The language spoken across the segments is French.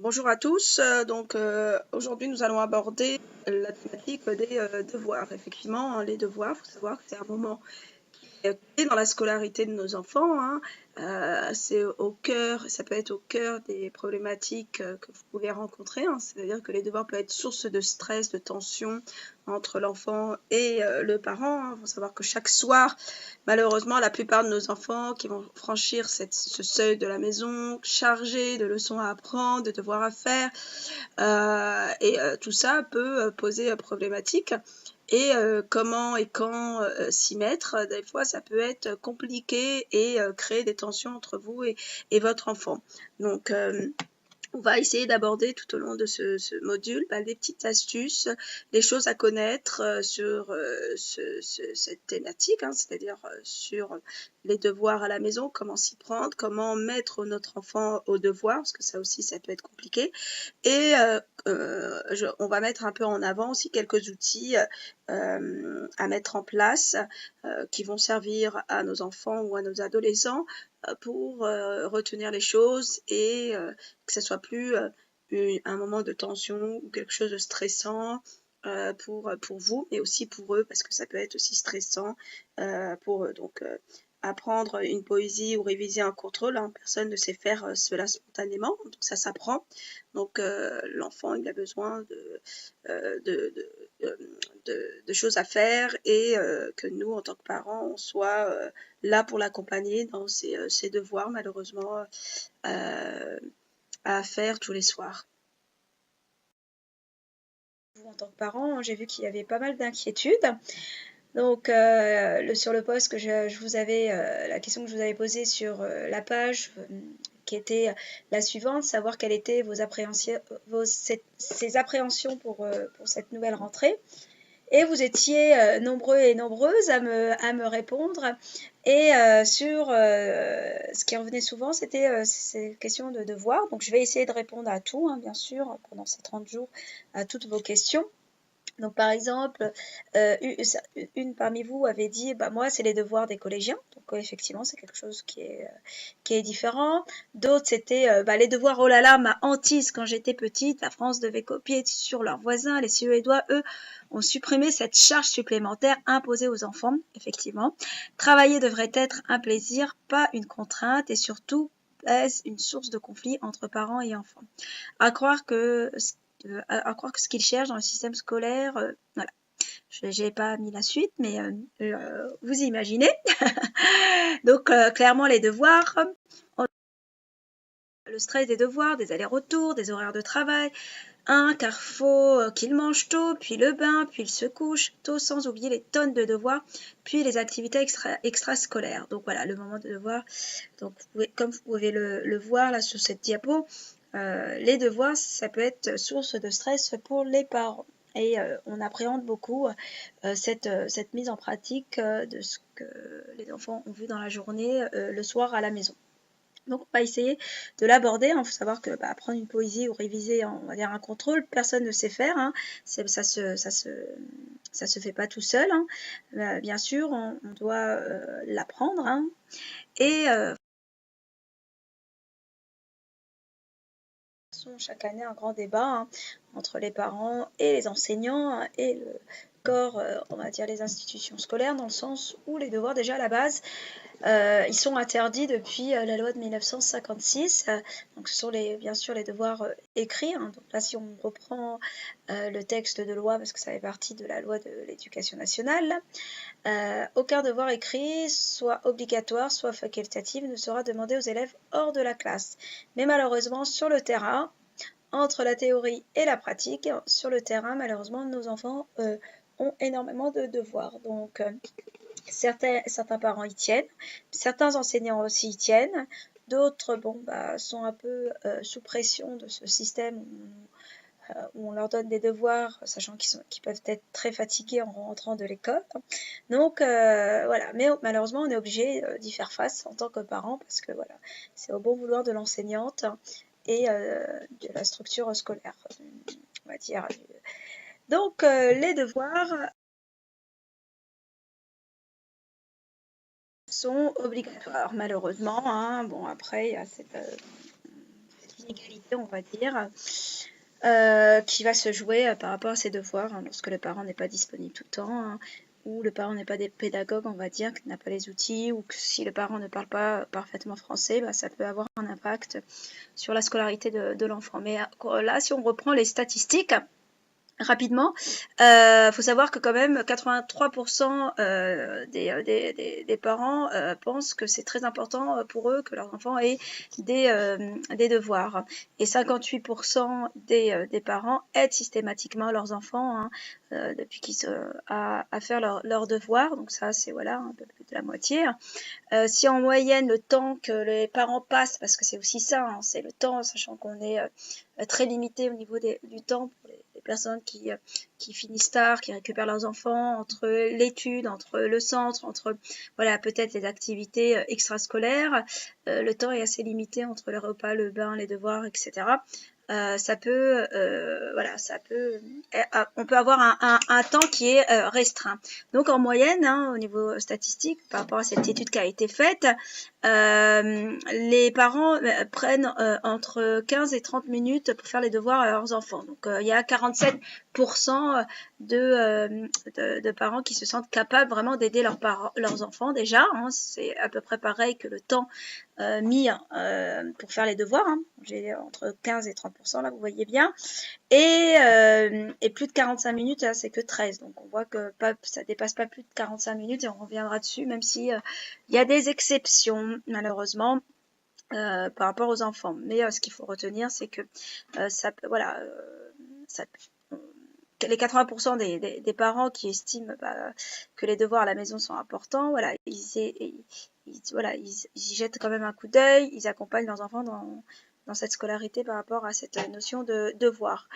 Bonjour à tous. Aujourd'hui, nous allons aborder la thématique des devoirs. Effectivement, hein, les devoirs, il faut savoir que c'est un moment clé dans la scolarité de nos enfants, hein. C'est au cœur, ça peut être au cœur des problématiques que vous pouvez rencontrer, hein. C'est-à-dire que les devoirs peuvent être source de stress, de tension entre l'enfant et le parent, hein. Il faut savoir que chaque soir, malheureusement, la plupart de nos enfants qui vont franchir ce seuil de la maison, chargés de leçons à apprendre, de devoirs à faire, tout ça peut poser problématique. Et comment et quand s'y mettre, des fois ça peut être compliqué et créer des tensions entre vous et votre enfant. Donc on va essayer d'aborder tout au long de ce module des petites astuces, des choses à connaître sur cette thématique, hein, c'est-à-dire sur les devoirs à la maison, comment s'y prendre, comment mettre notre enfant au devoir, parce que ça aussi ça peut être compliqué. Et on va mettre un peu en avant aussi quelques outils à mettre en place qui vont servir à nos enfants ou à nos adolescents pour retenir les choses et que ça soit plus un moment de tension ou quelque chose de stressant pour vous, mais aussi pour eux, parce que ça peut être aussi stressant pour eux. Donc, apprendre une poésie ou réviser un contrôle, hein, personne ne sait faire cela spontanément, donc ça s'apprend. Donc, l'enfant, il a besoin de choses à faire et que nous, en tant que parents, on soit là pour l'accompagner dans ses devoirs, malheureusement, à faire tous les soirs. En tant que parent, j'ai vu qu'il y avait pas mal d'inquiétudes. Donc, sur le post que je vous avais, la question que je vous avais posée sur la page, qui était la suivante, savoir quelles étaient ces appréhensions pour cette nouvelle rentrée. Et vous étiez nombreux et nombreuses à me répondre. Et sur ce qui revenait souvent, c'était ces questions de devoirs. Donc, je vais essayer de répondre à tout, hein, bien sûr, pendant ces 30 jours, à toutes vos questions. Donc, par exemple, une parmi vous avait dit, bah, moi, c'est les devoirs des collégiens. Donc, effectivement, c'est quelque chose qui est différent. D'autres, c'était bah, les devoirs, oh là là, ma hantise quand j'étais petite. La France devait copier sur leurs voisins. Les Suédois, eux, ont supprimé cette charge supplémentaire imposée aux enfants. Effectivement, travailler devrait être un plaisir, pas une contrainte, et surtout, est une source de conflit entre parents et enfants. À croire que ce qu'ils cherchent dans le système scolaire, voilà. Je n'ai pas mis la suite, mais vous imaginez. Donc, clairement, les devoirs, le stress des devoirs, des allers-retours, des horaires de travail, car faut qu'ils mangent tôt, puis le bain, puis ils se couchent tôt, sans oublier les tonnes de devoirs, puis les activités extrascolaires. Donc voilà, le moment de devoir. Donc, comme vous pouvez le voir là sur cette diapo, les devoirs, ça peut être source de stress pour les parents. Et on appréhende beaucoup cette mise en pratique de ce que les enfants ont vu dans la journée, le soir à la maison. Donc, on va essayer de l'aborder. Il faut savoir que apprendre une poésie ou réviser, on va dire, un contrôle, personne ne sait faire, hein. Ça se fait pas tout seul, hein. Bien sûr, on doit l'apprendre, hein. Et chaque année un grand débat, hein, entre les parents et les enseignants et le corps, on va dire les institutions scolaires, dans le sens où les devoirs, déjà à la base, ils sont interdits depuis la loi de 1956. Donc ce sont bien sûr les devoirs écrits, hein. Donc là, si on reprend le texte de loi, parce que ça fait partie de la loi de l'éducation nationale, aucun devoir écrit, soit obligatoire, soit facultatif, ne sera demandé aux élèves hors de la classe. Mais malheureusement, sur le terrain, entre la théorie et la pratique, sur le terrain, malheureusement, nos enfants ont énormément de devoirs. Donc, certains parents y tiennent, certains enseignants aussi y tiennent, d'autres sont un peu sous pression de ce système où on leur donne des devoirs, sachant qu'ils peuvent être très fatigués en rentrant de l'école. Donc voilà, mais malheureusement on est obligé d'y faire face en tant que parent, parce que voilà, c'est au bon vouloir de l'enseignante et de la structure scolaire, on va dire. Donc les devoirs sont obligatoires, malheureusement, hein. Bon, après, il y a cette inégalité on va dire, qui va se jouer par rapport à ses devoirs, hein, lorsque le parent n'est pas disponible tout le temps, hein, ou le parent n'est pas des pédagogues, on va dire, qui n'a pas les outils, ou que si le parent ne parle pas parfaitement français, bah, ça peut avoir un impact sur la scolarité de l'enfant. Mais là, si on reprend les statistiques, rapidement, faut savoir que quand même 83% des parents pensent que c'est très important pour eux que leurs enfants aient des devoirs. Et 58% des parents aident systématiquement leurs enfants, hein, depuis qu'ils à faire leurs devoirs. Donc ça, c'est voilà un peu plus de la moitié. Si en moyenne le temps que les parents passent, parce que c'est aussi ça, hein, c'est le temps, sachant qu'on est très limité au niveau du temps pour les personnes qui finissent tard, qui récupèrent leurs enfants, entre l'étude, entre le centre, entre voilà peut-être les activités extrascolaires, le temps est assez limité entre les repas, le bain, les devoirs, etc. Ça peut, voilà, ça peut, on peut avoir un temps qui est restreint. Donc en moyenne, hein, au niveau statistique, par rapport à cette étude qui a été faite, les parents prennent entre 15 et 30 minutes pour faire les devoirs à leurs enfants. Donc il y a 47% de parents qui se sentent capables vraiment d'aider leurs enfants déjà. Hein, c'est à peu près pareil que le temps mis pour faire les devoirs. Hein. J'ai entre 15 et 30%, là, vous voyez bien. Et plus de 45 minutes, là, c'est que 13. Donc, on voit que ça dépasse pas plus de 45 minutes et on reviendra dessus, même si il y a des exceptions, malheureusement, par rapport aux enfants. Mais ce qu'il faut retenir, c'est que ça peut, voilà, ça, les 80% des parents qui estiment que les devoirs à la maison sont importants, voilà, ils y jettent quand même un coup d'œil, ils accompagnent leurs enfants dans cette scolarité par rapport à cette notion de devoir.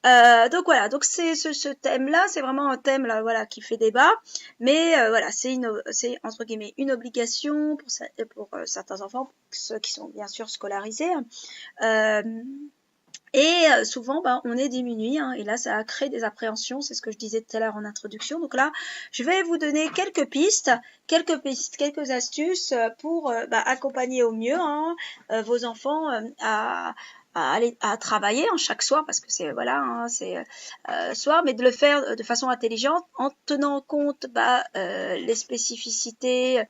Donc voilà, donc c'est ce thème-là, c'est vraiment un thème là, voilà, qui fait débat, mais voilà, c'est entre guillemets une obligation pour certains enfants, ceux qui sont bien sûr scolarisés. Et souvent, on est diminué, hein, et là, ça a créé des appréhensions, c'est ce que je disais tout à l'heure en introduction. Donc là, je vais vous donner quelques pistes, quelques astuces pour accompagner au mieux hein, vos enfants aller à travailler hein, chaque soir, parce que c'est voilà, hein, c'est soir, mais de le faire de façon intelligente en tenant compte les spécificités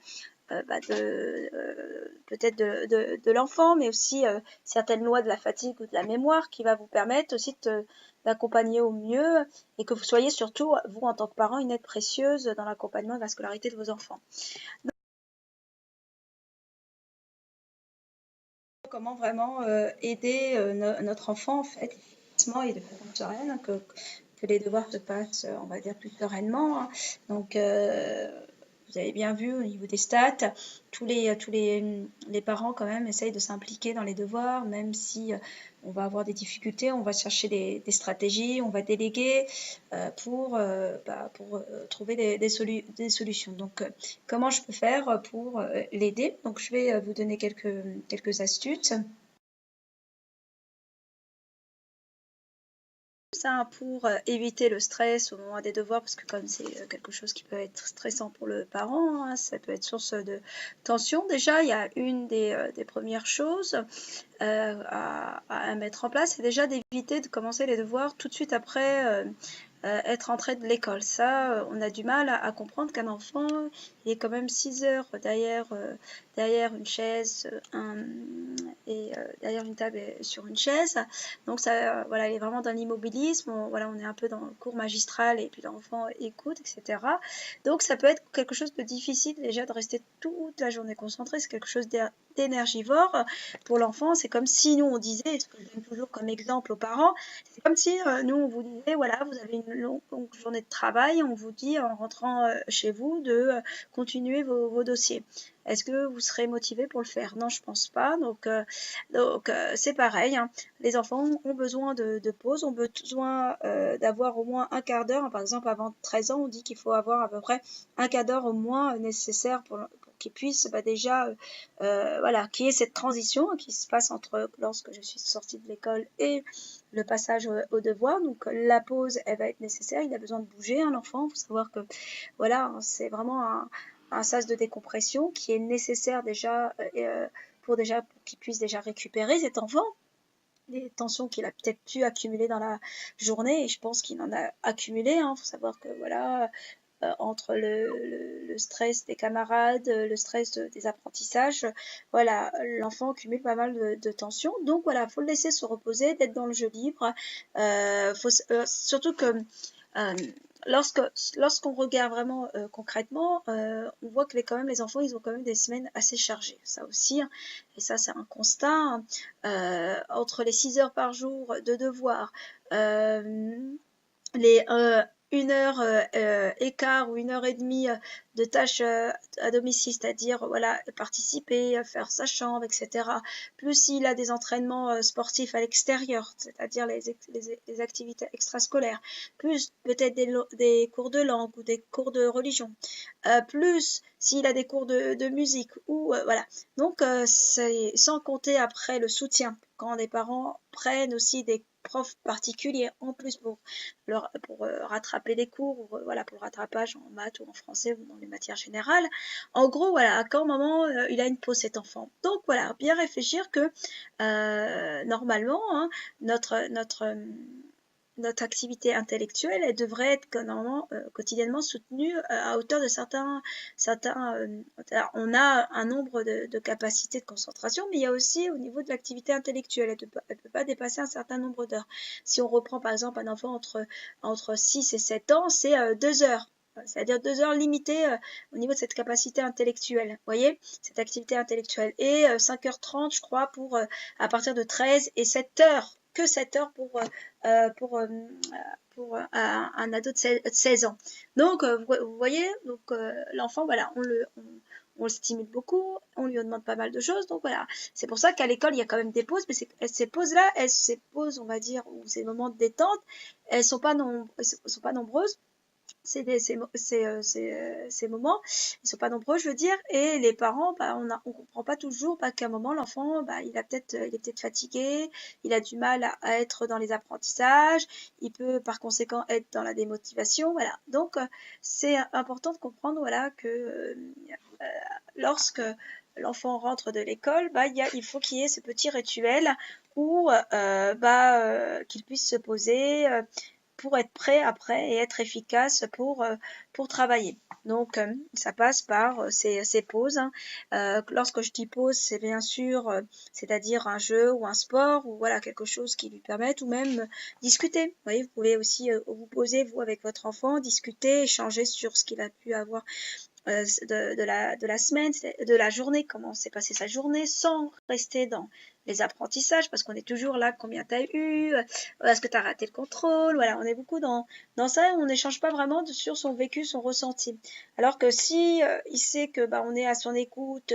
peut-être de l'enfant, mais aussi certaines lois de la fatigue ou de la mémoire qui va vous permettre aussi d'accompagner au mieux et que vous soyez surtout, vous en tant que parent, une aide précieuse dans l'accompagnement de la scolarité de vos enfants. Donc, comment vraiment aider notre enfant en fait, efficacement et de façon sereine, que les devoirs se passent, on va dire, plus sereinement. Hein. Donc, vous avez bien vu au niveau des stats, tous les parents quand même essayent de s'impliquer dans les devoirs, même si on va avoir des difficultés, on va chercher des stratégies, on va déléguer pour trouver des solutions. Donc, comment je peux faire pour l'aider? Donc, je vais vous donner quelques astuces. Ça pour éviter le stress au moment des devoirs, parce que comme c'est quelque chose qui peut être stressant pour le parent, hein, ça peut être source de tension. Déjà, il y a une des premières choses à mettre en place, c'est déjà d'éviter de commencer les devoirs tout de suite après être entré de l'école. Ça, on a du mal à comprendre qu'un enfant, il est quand même 6 heures derrière une chaise derrière une table et sur une chaise. Donc ça, voilà, il est vraiment dans l'immobilisme. On est un peu dans le cours magistral et puis l'enfant écoute, etc. Donc ça peut être quelque chose de difficile déjà de rester toute la journée concentré. C'est quelque chose d'énergivore pour l'enfant. C'est comme si nous on disait, ce que je donne toujours comme exemple aux parents, c'est comme si nous on vous disait, voilà, vous avez une longue journée de travail, on vous dit en rentrant chez vous de continuer vos dossiers. Est-ce que vous serez motivé pour le faire? Non, je pense pas. Donc c'est pareil. Hein. Les enfants ont besoin de pause, ont besoin d'avoir au moins un quart d'heure. Par exemple, avant 13 ans, on dit qu'il faut avoir à peu près un quart d'heure au moins nécessaire pour qu'ils puissent déjà, qu'il y ait cette transition qui se passe entre lorsque je suis sortie de l'école et le passage au devoir. Donc la pause, elle va être nécessaire. Il a besoin de bouger, un enfant. Il faut savoir que voilà, c'est vraiment un sas de décompression qui est nécessaire déjà pour qu'il puisse déjà récupérer cet enfant. les tensions qu'il a peut-être pu accumuler dans la journée, et je pense qu'il en a accumulé, hein. Faut savoir que voilà, entre le stress des camarades, le stress des apprentissages, voilà, l'enfant cumule pas mal de tensions. Donc voilà, faut le laisser se reposer, d'être dans le jeu libre. Surtout que euh, lorsqu'on regarde vraiment concrètement, on voit que quand même les enfants, ils ont quand même des semaines assez chargées. Ça aussi, hein, et ça c'est un constat, hein. Entre les 6 heures par jour de devoirs, les 1 heure écart ou 1 heure et demie de tâches à domicile, c'est-à-dire voilà, participer, faire sa chambre, etc. Plus s'il a des entraînements sportifs à l'extérieur, c'est-à-dire les activités extrascolaires, plus peut-être des cours de langue ou des cours de religion, plus s'il a des cours de musique, ou voilà. Donc c'est sans compter après le soutien, quand les parents prennent aussi des profs particuliers en plus pour rattraper des cours, ou voilà, pour le rattrapage en maths ou en français ou dans les matières générales. En gros, voilà, à quel moment il a une pause cet enfant. Donc voilà, bien réfléchir que normalement, hein, notre activité intellectuelle, elle devrait être normalement quotidiennement soutenue à hauteur de certains on a un nombre de capacités de concentration, mais il y a aussi au niveau de l'activité intellectuelle, elle peut pas dépasser un certain nombre d'heures. Si on reprend par exemple un enfant entre 6 et 7 ans, c'est 2 heures. C'est-à-dire 2 heures limitées au niveau de cette capacité intellectuelle, vous voyez, cette activité intellectuelle. Et 5h30, je crois, pour à partir de 13 et 7 heures, que 7 heures pour un ado de 16 ans. Donc, vous voyez, donc l'enfant, voilà, on le stimule beaucoup, on lui demande pas mal de choses, donc voilà. C'est pour ça qu'à l'école, il y a quand même des pauses, mais ces pauses-là, ces pauses, on va dire, ou ces moments de détente, elles sont pas nombreuses. Ces moments, ils sont pas nombreux, je veux dire, et les parents, bah, on comprend pas toujours qu'à un moment l'enfant, bah, il est peut-être fatigué, il a du mal à être dans les apprentissages, il peut par conséquent être dans la démotivation, voilà. Donc c'est important de comprendre, voilà, que lorsque l'enfant rentre de l'école, bah, il faut qu'il y ait ce petit rituel où qu'il puisse se poser pour être prêt après et être efficace pour travailler. Donc ça passe par ces pauses, hein. Lorsque je dis pause, c'est bien sûr, c'est-à-dire un jeu ou un sport, ou voilà, quelque chose qui lui permette, ou même discuter. Vous voyez, vous pouvez aussi vous poser, vous, avec votre enfant, discuter, échanger sur ce qu'il a pu avoir de la semaine, de la journée, comment s'est passée sa journée, sans rester dans les apprentissages, parce qu'on est toujours là, combien t'as eu, est-ce que t'as raté le contrôle, voilà, on est beaucoup dans ça, on n'échange pas vraiment sur son vécu, son ressenti. Alors que si il sait que bah, on est à son écoute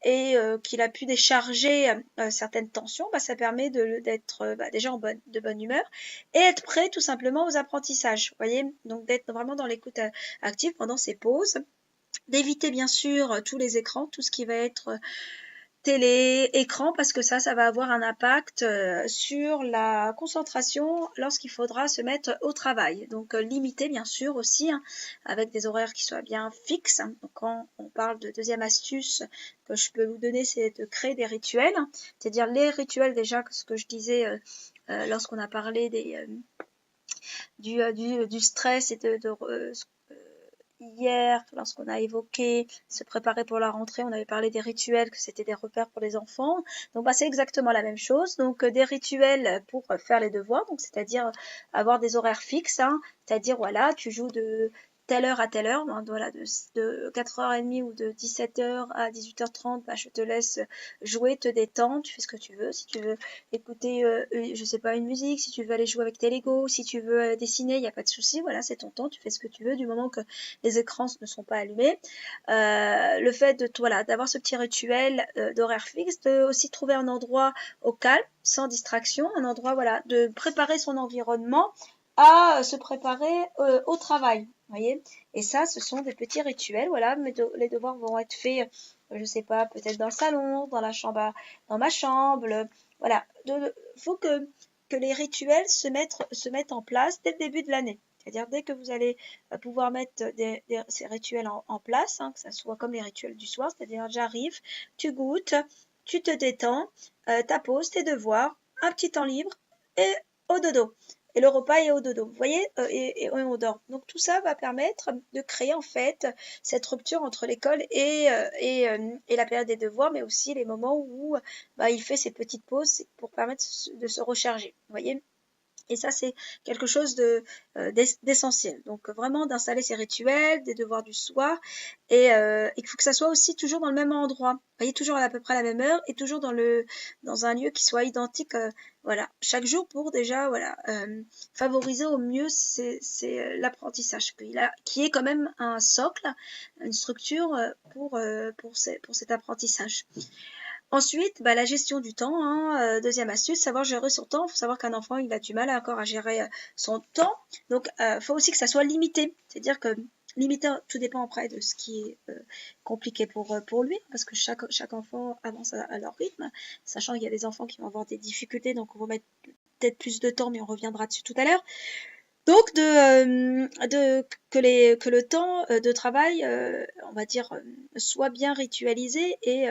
et qu'il a pu décharger certaines tensions, bah, ça permet d'être déjà de bonne humeur et être prêt tout simplement aux apprentissages, vous voyez, donc d'être vraiment dans l'écoute active pendant ces pauses. D'éviter bien sûr tous les écrans, tout ce qui va être télé, écran, parce que ça va avoir un impact sur la concentration lorsqu'il faudra se mettre au travail. Donc limiter bien sûr aussi, hein, avec des horaires qui soient bien fixes. Donc quand on parle de deuxième astuce que je peux vous donner, c'est de créer des rituels, c'est-à-dire les rituels déjà, ce que je disais lorsqu'on a parlé du stress et hier, lorsqu'on a évoqué se préparer pour la rentrée, on avait parlé des rituels, que c'était des repères pour les enfants. Donc bah, c'est exactement la même chose. Donc des rituels pour faire les devoirs, donc c'est-à-dire avoir des horaires fixes, hein, c'est-à-dire voilà, tu joues de telle heure à telle heure, hein, voilà, de 4h30 ou de 17h à 18h30, bah, je te laisse jouer, te détendre, tu fais ce que tu veux. Si tu veux écouter, je sais pas, une musique, si tu veux aller jouer avec tes Lego, si tu veux dessiner, il n'y a pas de souci, voilà, c'est ton temps, tu fais ce que tu veux du moment que les écrans ne sont pas allumés. Le fait d'avoir ce petit rituel d'horaire fixe, de aussi trouver un endroit au calme, sans distraction, un endroit de préparer son environnement à se préparer au travail, voyez. Et ça, ce sont des petits rituels, voilà, mais les devoirs vont être faits, je sais pas, peut-être dans le salon, dans la chambre, dans ma chambre, voilà. Faut que les rituels se mettent en place dès le début de l'année. C'est-à-dire dès que vous allez pouvoir mettre ces rituels en place, hein, que ça soit comme les rituels du soir, c'est-à-dire j'arrive, tu goûtes, tu te détends, ta pause, tes devoirs, un petit temps libre et au dodo. Et le repas est au dodo, vous voyez, et on dort. Donc tout ça va permettre de créer en fait cette rupture entre l'école et la période des devoirs, mais aussi les moments où il fait ses petites pauses pour permettre de se recharger, vous voyez. Et ça, c'est quelque chose d'essentiel. Donc, vraiment d'installer ces rituels, des devoirs du soir, et il faut que ça soit aussi toujours dans le même endroit. Vous voyez, toujours à peu près à la même heure, et toujours dans un lieu qui soit identique, voilà, chaque jour pour déjà, voilà, favoriser au mieux l'apprentissage, qui est quand même un socle, une structure pour cet apprentissage. Ensuite, la gestion du temps, hein, deuxième astuce, savoir gérer son temps. Il faut savoir qu'un enfant, il a du mal encore à gérer son temps. Donc, faut aussi que ça soit limité. C'est-à-dire que limité, tout dépend après de ce qui est compliqué pour lui, parce que chaque enfant avance à leur rythme, sachant qu'il y a des enfants qui vont avoir des difficultés, donc on va mettre peut-être plus de temps, mais on reviendra dessus tout à l'heure. Donc, que le temps de travail, on va dire, soit bien ritualisé et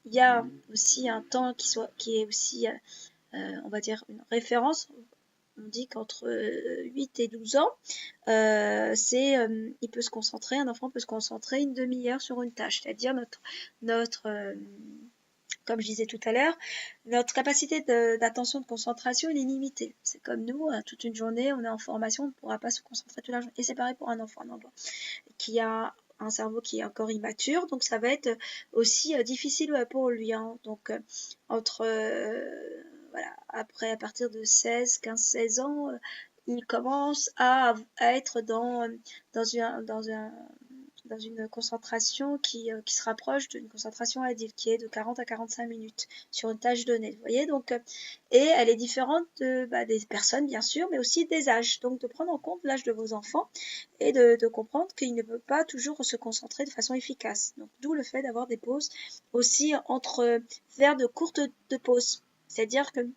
il y a aussi un temps qui est aussi, on va dire, une référence. On dit qu'entre 8 et 12 ans, il peut se concentrer, un enfant peut se concentrer une demi-heure sur une tâche, c'est-à-dire comme je disais tout à l'heure, notre capacité d'attention, de concentration, elle est limitée. C'est comme nous, toute une journée, on est en formation, on ne pourra pas se concentrer toute la journée. Et c'est pareil pour un enfant qui a un cerveau qui est encore immature, donc ça va être aussi difficile pour lui. Hein. Donc voilà, après à partir de 15-16 ans, il commence à être dans une concentration qui se rapproche d'une concentration adulte, qui est de 40 à 45 minutes sur une tâche donnée. Vous voyez, donc, et elle est différente des personnes, bien sûr, mais aussi des âges. Donc, de prendre en compte l'âge de vos enfants et de comprendre qu'il ne peut pas toujours se concentrer de façon efficace. Donc, d'où le fait d'avoir des pauses aussi faire de courtes pauses. C'est-à-dire que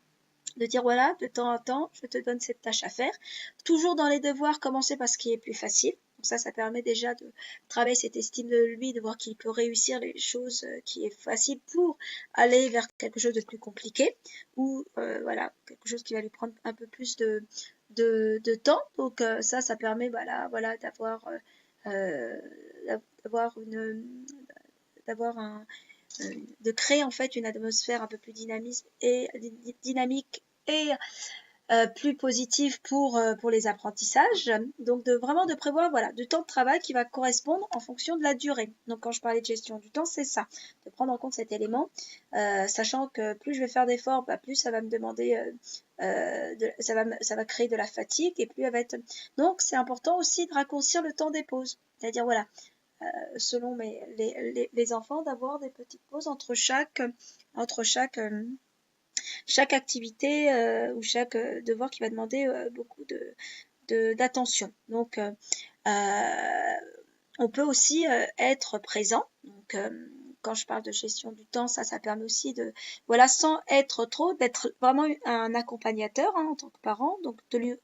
de dire voilà, de temps en temps, je te donne cette tâche à faire. Toujours dans les devoirs, commencer par ce qui est plus facile. Donc ça permet déjà de travailler cette estime de lui, de voir qu'il peut réussir les choses qui est facile pour aller vers quelque chose de plus compliqué ou voilà, quelque chose qui va lui prendre un peu plus de temps. Donc ça permet voilà d'avoir de créer en fait une atmosphère un peu plus dynamique et plus positive pour les apprentissages. Donc vraiment de prévoir voilà du temps de travail qui va correspondre en fonction de la durée. Donc quand je parlais de gestion du temps, c'est ça, de prendre en compte cet élément, sachant que plus je vais faire d'efforts, plus ça va me demander ça va créer de la fatigue et plus elle va être. Donc c'est important aussi de raccourcir le temps des pauses. C'est-à-dire voilà, selon les enfants, d'avoir des petites pauses entre chaque activité ou chaque devoir qui va demander beaucoup d'attention. Donc, on peut aussi être présent. Donc, quand je parle de gestion du temps, ça permet aussi voilà, sans être trop, d'être vraiment un accompagnateur en tant que parent, donc de lui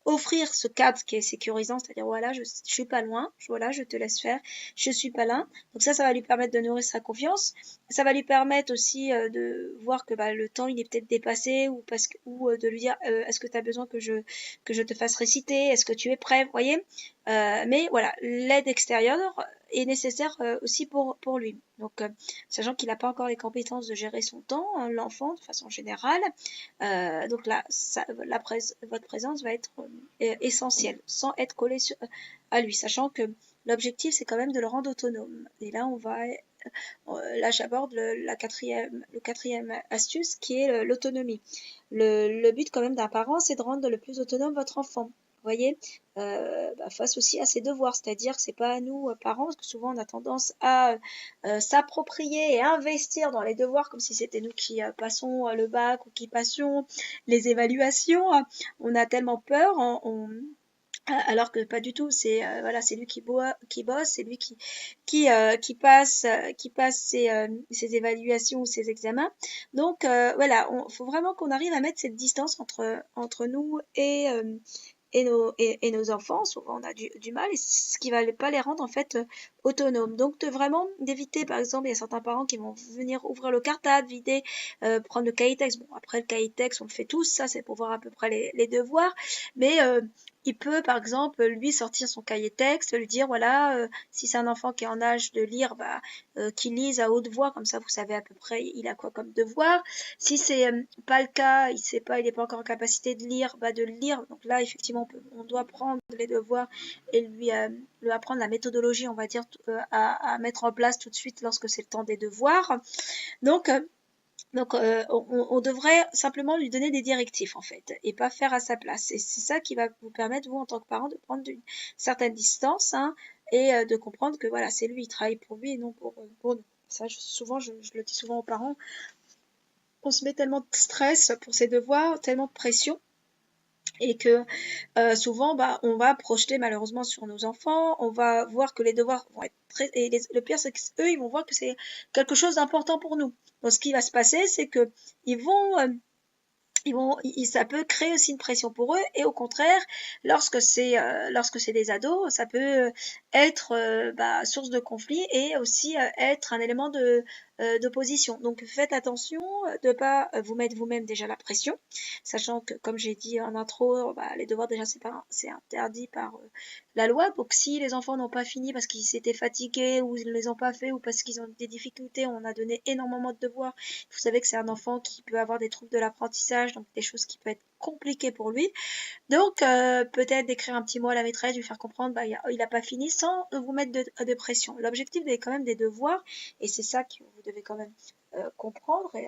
offrir ce cadre qui est sécurisant, c'est-à-dire voilà, je suis pas loin, voilà, je te laisse faire, je suis pas là. Donc ça va lui permettre de nourrir sa confiance. Ça va lui permettre aussi de voir que le temps il est peut-être dépassé ou de lui dire est-ce que tu as besoin que je te fasse réciter, est-ce que tu es prêt, vous voyez. Mais voilà, l'aide extérieure est nécessaire aussi pour lui. Donc, sachant qu'il n'a pas encore les compétences de gérer son temps, hein, l'enfant de façon générale, donc là, votre présence va être essentielle, sans être collée à lui, sachant que l'objectif c'est quand même de le rendre autonome. Et là, là j'aborde le quatrième astuce qui est l'autonomie. Le but quand même d'un parent, c'est de rendre le plus autonome votre enfant. Vous voyez, face aussi à ses devoirs, c'est-à-dire que c'est pas à nous parents, parce que souvent on a tendance à s'approprier et investir dans les devoirs comme si c'était nous qui passons le bac ou qui passions les évaluations. On a tellement peur, alors que pas du tout. C'est voilà, c'est lui qui bosse, c'est lui qui passe ses évaluations ou ses examens. Donc voilà, faut vraiment qu'on arrive à mettre cette distance entre nous et nos enfants, souvent on a du mal, et ce qui va pas les rendre en fait autonomes. Donc vraiment d'éviter, par exemple, il y a certains parents qui vont venir ouvrir le cartable, vider, prendre le cahier texte. Bon, après le cahier texte, on le fait tous, ça c'est pour voir à peu près les devoirs, mais il peut par exemple lui sortir son cahier texte, lui dire voilà, si c'est un enfant qui est en âge de lire, bah qu'il lise à haute voix, comme ça vous savez à peu près il a quoi comme devoir. Si c'est pas le cas, il sait pas, il n'est pas encore en capacité de lire, bah de le lire. Donc là effectivement on doit prendre les devoirs et lui apprendre la méthodologie, on va dire, à mettre en place tout de suite lorsque c'est le temps des devoirs. Donc on devrait simplement lui donner des directives en fait et pas faire à sa place. Et c'est ça qui va vous permettre, vous en tant que parent, de prendre une certaine distance, hein, et de comprendre que voilà, c'est lui, il travaille pour lui et non pour nous. Ça, souvent, je le dis souvent aux parents, on se met tellement de stress pour ses devoirs, tellement de pression, et que souvent bah, on va projeter malheureusement sur nos enfants, on va voir que les devoirs vont être très... Et le pire c'est qu'eux ils vont voir que c'est quelque chose d'important pour nous. Donc ce qui va se passer c'est que ils vont ça peut créer aussi une pression pour eux, et au contraire, lorsque c'est des ados, ça peut être bah, source de conflit et aussi être un élément d'opposition. Donc faites attention de pas vous mettre vous-même déjà la pression, sachant que comme j'ai dit en intro, bah, les devoirs déjà c'est interdit par la loi. Donc si les enfants n'ont pas fini parce qu'ils s'étaient fatigués ou ils ne les ont pas fait ou parce qu'ils ont des difficultés, on a donné énormément de devoirs. Vous savez que c'est un enfant qui peut avoir des troubles de l'apprentissage, donc des choses qui peuvent être compliquées pour lui. Donc peut-être d'écrire un petit mot à la maîtresse, lui faire comprendre bah, il n'a pas fini sans vous mettre de pression. L'objectif est quand même des devoirs, et c'est ça que vous devez quand même comprendre. Et,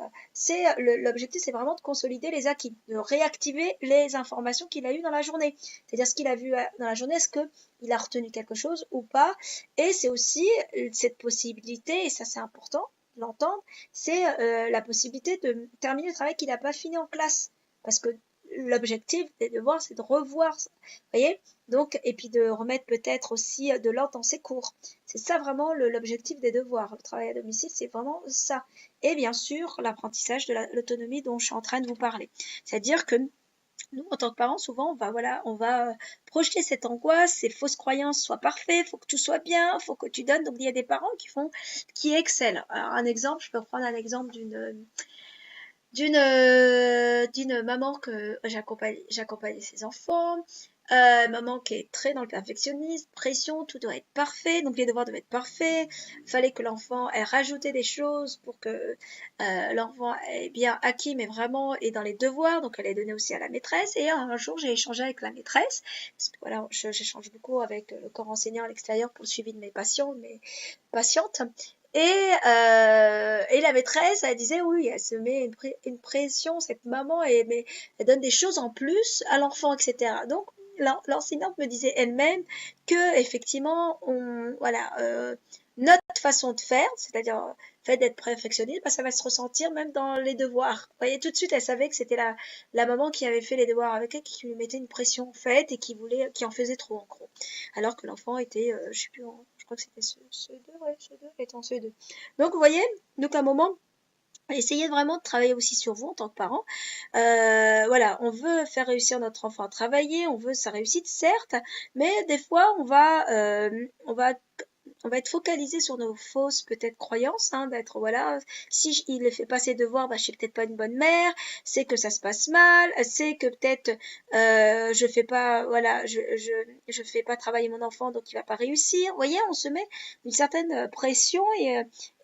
l'objectif, c'est vraiment de consolider les acquis, de réactiver les informations qu'il a eues dans la journée. C'est-à-dire ce qu'il a vu dans la journée, est-ce qu'il a retenu quelque chose ou pas. Et c'est aussi cette possibilité, et ça c'est important de l'entendre, c'est la possibilité de terminer le travail qu'il n'a pas fini en classe. Parce que l'objectif des devoirs, c'est de revoir, vous voyez, donc, et puis de remettre peut-être aussi de l'ordre dans ses cours. C'est ça vraiment l'objectif des devoirs. Le travail à domicile, c'est vraiment ça. Et bien sûr, l'apprentissage de l'autonomie dont je suis en train de vous parler. C'est-à-dire que nous, en tant que parents, souvent, on va projeter cette angoisse, ces fausses croyances, soient parfait, faut que tout soit bien, faut que tu donnes. Donc, il y a des parents qui excellent. Alors, un exemple, je peux prendre un exemple d'une maman que j'accompagnais ses enfants, maman qui est très dans le perfectionnisme, pression, tout doit être parfait, donc les devoirs doivent être parfaits, fallait que l'enfant ait rajouté des choses pour que l'enfant ait bien acquis, mais vraiment est dans les devoirs, donc elle est donnée aussi à la maîtresse. Et un jour j'ai échangé avec la maîtresse, parce que voilà, j'échange beaucoup avec le corps enseignant à l'extérieur pour le suivi de mes patients, de mes patientes. Et la maîtresse, elle disait oui, elle se met une pression, cette maman, mais elle donne des choses en plus à l'enfant, etc. Donc l'enseignante me disait elle-même que effectivement, voilà, notre façon de faire, c'est-à-dire le fait d'être perfectionniste, bah, ça va se ressentir même dans les devoirs. Vous voyez, tout de suite, elle savait que c'était la maman qui avait fait les devoirs avec elle, qui lui mettait une pression en fait et qui en faisait trop en gros. Alors que l'enfant était, je sais plus, je crois que c'était CE2, ouais, CE2, elle était en CE2. Donc vous voyez, donc à un moment, essayez vraiment de travailler aussi sur vous en tant que parent. Voilà, on veut faire réussir notre enfant à travailler, on veut sa réussite, certes, mais des fois, on va être focalisé sur nos fausses peut-être croyances, hein, d'être voilà, si il ne fait pas ses devoirs, bah, je suis peut-être pas une bonne mère, c'est que ça se passe mal, c'est que peut-être je fais pas voilà, je fais pas travailler mon enfant donc il va pas réussir. Vous voyez, on se met une certaine pression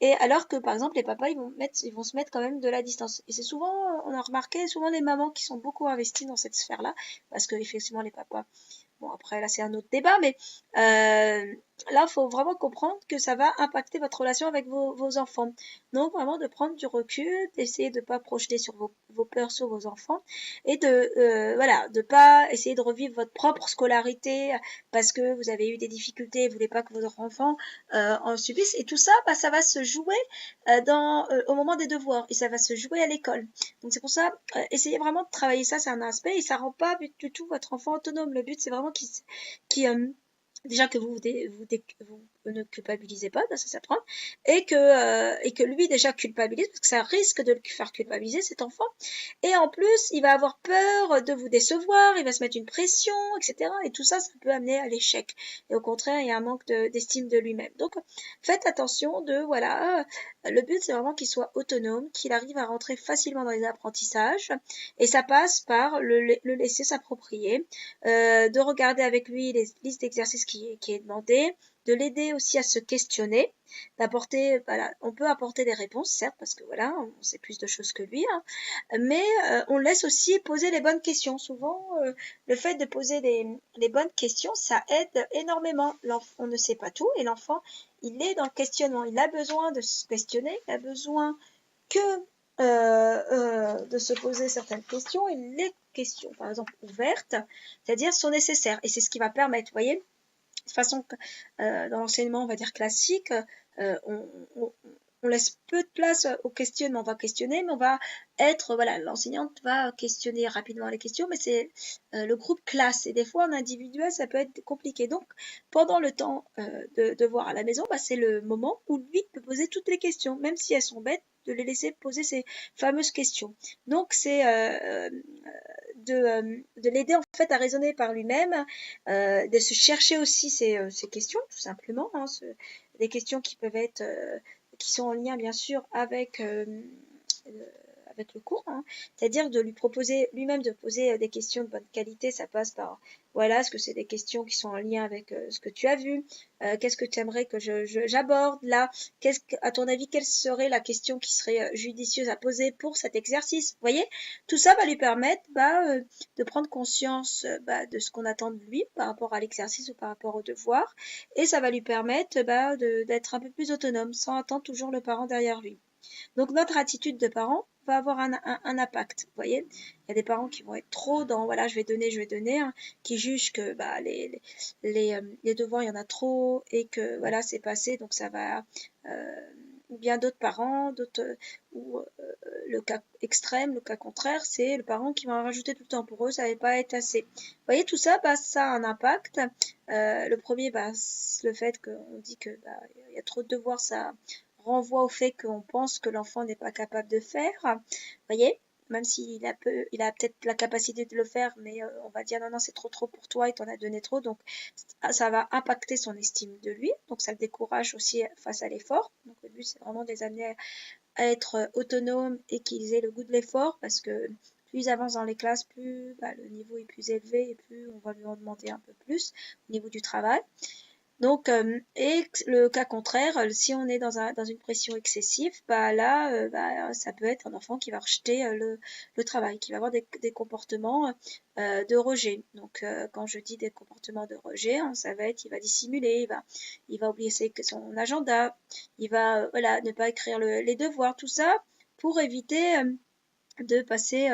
et alors que par exemple les papas ils vont se mettre quand même de la distance. Et c'est souvent on a remarqué souvent les mamans qui sont beaucoup investies dans cette sphère-là parce que effectivement les papas bon après là c'est un autre débat mais là, il faut vraiment comprendre que ça va impacter votre relation avec vos enfants. Donc, vraiment de prendre du recul, d'essayer de ne pas projeter sur vos peurs sur vos enfants et voilà, de pas essayer de revivre votre propre scolarité parce que vous avez eu des difficultés et vous voulez pas que votre enfant en subisse. Et tout ça, bah, ça va se jouer au moment des devoirs et ça va se jouer à l'école. Donc, c'est pour ça, essayez vraiment de travailler ça, c'est un aspect et ça rend pas du tout votre enfant autonome. Le but, c'est vraiment déjà que vous ne culpabilisez pas, ça s'apprend, et que lui déjà culpabilise, parce que ça risque de le faire culpabiliser cet enfant, et en plus il va avoir peur de vous décevoir, il va se mettre une pression, etc. Et tout ça, ça peut amener à l'échec. Et au contraire, il y a un manque d'estime de lui-même. Donc faites attention voilà, le but c'est vraiment qu'il soit autonome, qu'il arrive à rentrer facilement dans les apprentissages, et ça passe par le laisser s'approprier, de regarder avec lui les listes d'exercices qui est demandé, de l'aider aussi à se questionner, d'apporter, voilà, on peut apporter des réponses, certes, parce que voilà, on sait plus de choses que lui, hein, mais on laisse aussi poser les bonnes questions. Souvent, le fait de poser les bonnes questions, ça aide énormément. On ne sait pas tout, et l'enfant, il est dans le questionnement. Il a besoin de se questionner, il a besoin que de se poser certaines questions, et les questions, par exemple, ouvertes, c'est-à-dire sont nécessaires. Et c'est ce qui va permettre, vous voyez, de toute façon, dans l'enseignement, on va dire classique, on laisse peu de place au questionnement. On va questionner, mais on va voilà, l'enseignante va questionner rapidement les questions, mais c'est le groupe classe. Et des fois, en individuel, ça peut être compliqué. Donc, pendant le temps de voir à la maison, c'est le moment où lui peut poser toutes les questions, même si elles sont bêtes, de les laisser poser ces fameuses questions. Donc, c'est de l'aider en fait à raisonner par lui-même, de se chercher aussi ses questions, tout simplement, hein, des questions qui peuvent être qui sont en lien bien sûr avec le cours, hein. C'est-à-dire de lui proposer lui-même de poser des questions de bonne qualité. Ça passe par, voilà, est-ce que c'est des questions qui sont en lien avec ce que tu as vu, qu'est-ce que tu aimerais que j'aborde là, à ton avis, quelle serait la question qui serait judicieuse à poser pour cet exercice. Vous voyez, tout ça va lui permettre de prendre conscience de ce qu'on attend de lui par rapport à l'exercice ou par rapport au devoir, et ça va lui permettre d'être un peu plus autonome sans attendre toujours le parent derrière lui. Donc notre attitude de parent va avoir un impact, vous voyez. Il y a des parents qui vont être trop dans, voilà, je vais donner, hein, qui jugent que les devoirs, il y en a trop, et que voilà, c'est passé, donc ça va... ou bien d'autres parents, ou le cas extrême, le cas contraire, c'est le parent qui va en rajouter tout le temps. Pour eux, ça ne va pas être assez. Vous voyez, tout ça, ça a un impact. Le premier, le fait qu'on dit que y a trop de devoirs, ça renvoie au fait qu'on pense que l'enfant n'est pas capable de faire. Vous voyez, même s'il a peut-être la capacité de le faire, mais on va dire non, c'est trop pour toi, il t'en a donné trop, donc ça va impacter son estime de lui, donc ça le décourage aussi face à l'effort. Donc le but, c'est vraiment de les amener à être autonomes et qu'ils aient le goût de l'effort, parce que plus ils avancent dans les classes, plus le niveau est plus élevé, et plus on va lui en demander un peu plus au niveau du travail. Donc, et le cas contraire, si on est dans une pression excessive, là, ça peut être un enfant qui va rejeter le travail, qui va avoir des comportements de rejet. Donc, quand je dis des comportements de rejet, hein, ça va être, il va dissimuler, il va oublier son agenda, il va voilà, ne pas écrire les devoirs, tout ça pour éviter de passer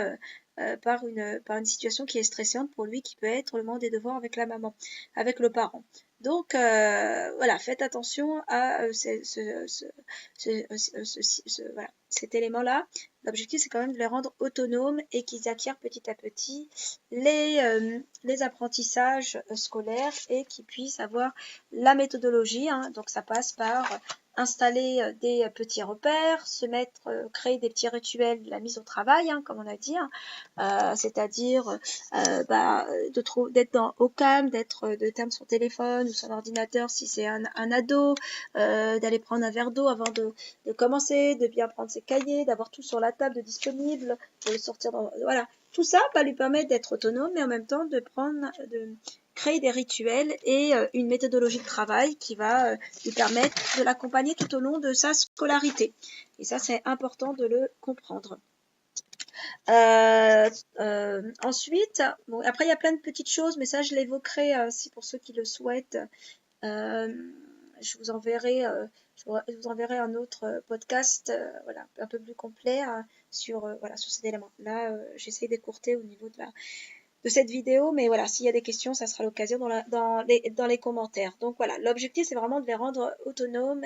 par une situation qui est stressante pour lui, qui peut être le moment des devoirs avec la maman, avec le parent. Donc voilà, faites attention à voilà, cet élément-là. L'objectif, c'est quand même de les rendre autonomes et qu'ils acquièrent petit à petit les apprentissages scolaires, et qu'ils puissent avoir la méthodologie, hein. Donc ça passe par installer des petits repères, créer des petits rituels de la mise au travail, hein, comme on a dit, hein, c'est-à-dire d'être au calme, d'éteindre son téléphone ou son ordinateur si c'est un ado, d'aller prendre un verre d'eau avant de commencer, de bien prendre ses cahiers, d'avoir tout sur la table de disponible pour le sortir voilà. Tout ça va lui permettre d'être autonome, mais en même temps de créer des rituels et une méthodologie de travail qui va lui permettre de l'accompagner tout au long de sa scolarité. Et ça, c'est important de le comprendre. Ensuite, bon, après il y a plein de petites choses, mais ça je l'évoquerai si pour ceux qui le souhaitent. Je vous enverrai un autre podcast, voilà, un peu plus complet sur cet élément. Là, j'essaie d'écourter au niveau cette vidéo, mais voilà, s'il y a des questions, ça sera l'occasion dans les commentaires. Donc voilà, l'objectif c'est vraiment de les rendre autonomes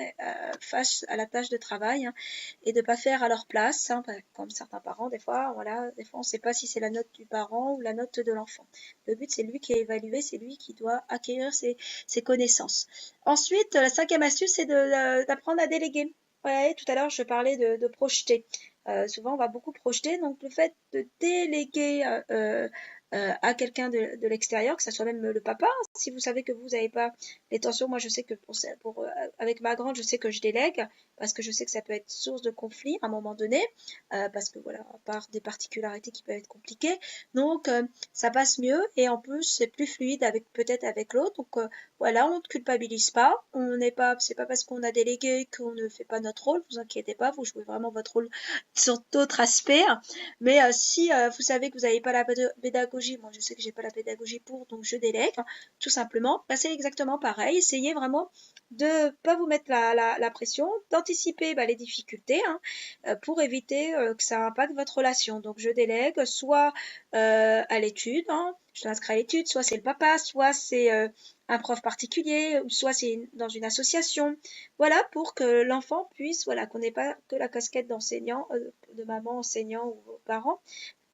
face à la tâche de travail, hein, et de pas faire à leur place, hein, comme certains parents des fois, voilà, des fois on ne sait pas si c'est la note du parent ou la note de l'enfant. Le but c'est lui qui est évalué, c'est lui qui doit acquérir ses connaissances. Ensuite, la cinquième astuce c'est d'apprendre à déléguer. Ouais, tout à l'heure je parlais de projeter. Souvent on va beaucoup projeter, donc le fait de déléguer à quelqu'un de l'extérieur, que ce soit même le papa. Si vous savez que vous n'avez pas les tensions, moi je sais que avec ma grande, je sais que je délègue parce que je sais que ça peut être source de conflit à un moment donné, parce que voilà, à part des particularités qui peuvent être compliquées, donc ça passe mieux et en plus c'est plus fluide peut-être avec l'autre. Donc voilà, on ne culpabilise pas, c'est pas parce qu'on a délégué qu'on ne fait pas notre rôle. Vous inquiétez pas, vous jouez vraiment votre rôle sur d'autres aspects. Mais si vous savez que vous n'avez pas la pédagogie, moi je sais que j'ai pas la pédagogie pour, donc je délègue, tout simplement. Bah, c'est exactement pareil. Essayez vraiment de pas vous mettre la pression, d'anticiper les difficultés, hein, pour éviter que ça impacte votre relation. Donc je délègue soit à l'étude, hein, je l'inscris à l'étude, soit c'est le papa, soit c'est un prof particulier, soit c'est dans une association. Voilà, pour que l'enfant puisse, voilà, qu'on n'ait pas que la casquette d'enseignant, de maman enseignant ou parents.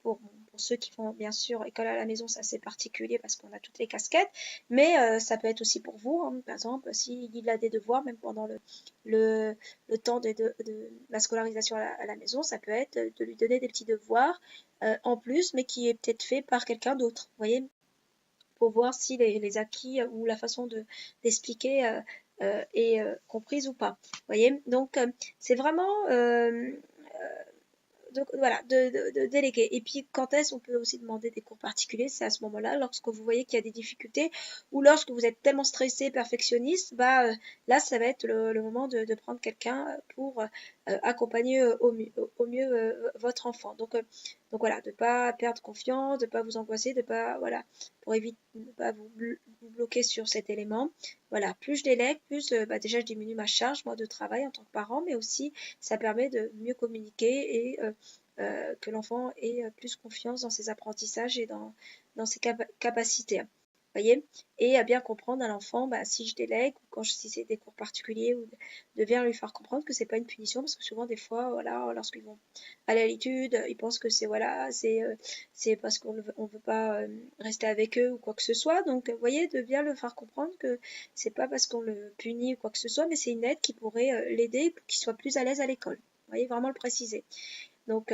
Pour ceux qui font bien sûr école à la maison, ça c'est particulier parce qu'on a toutes les casquettes, mais ça peut être aussi pour vous, hein. Par exemple, s'il a des devoirs, même pendant le temps de la scolarisation à la maison, ça peut être de lui donner des petits devoirs en plus, mais qui est peut-être fait par quelqu'un d'autre, vous voyez, pour voir si les acquis ou la façon d'expliquer est comprise ou pas. Vous voyez, donc c'est vraiment voilà, de déléguer. Et puis, quand est-ce qu'on peut aussi demander des cours particuliers? C'est à ce moment-là, lorsque vous voyez qu'il y a des difficultés ou lorsque vous êtes tellement stressé, perfectionniste, là, ça va être le moment de prendre quelqu'un pour accompagner au mieux votre enfant. Donc voilà, de ne pas perdre confiance, de ne pas vous angoisser, de pas, voilà, pour éviter de ne pas vous bloquer sur cet élément. Voilà, plus je délègue, plus déjà je diminue ma charge, moi, de travail en tant que parent, mais aussi ça permet de mieux communiquer et que l'enfant ait plus confiance dans ses apprentissages et dans ses capacités. Voyez, et à bien comprendre à l'enfant, si je délègue ou si c'est des cours particuliers, ou de bien lui faire comprendre que c'est pas une punition, parce que souvent des fois, voilà, lorsqu'ils vont aller à l'étude, ils pensent que c'est voilà, c'est parce qu'on ne veut pas rester avec eux ou quoi que ce soit. Donc, vous voyez, de bien le faire comprendre que c'est pas parce qu'on le punit ou quoi que ce soit, mais c'est une aide qui pourrait l'aider pour qu'il soit plus à l'aise à l'école. Vous voyez, vraiment le préciser. Donc,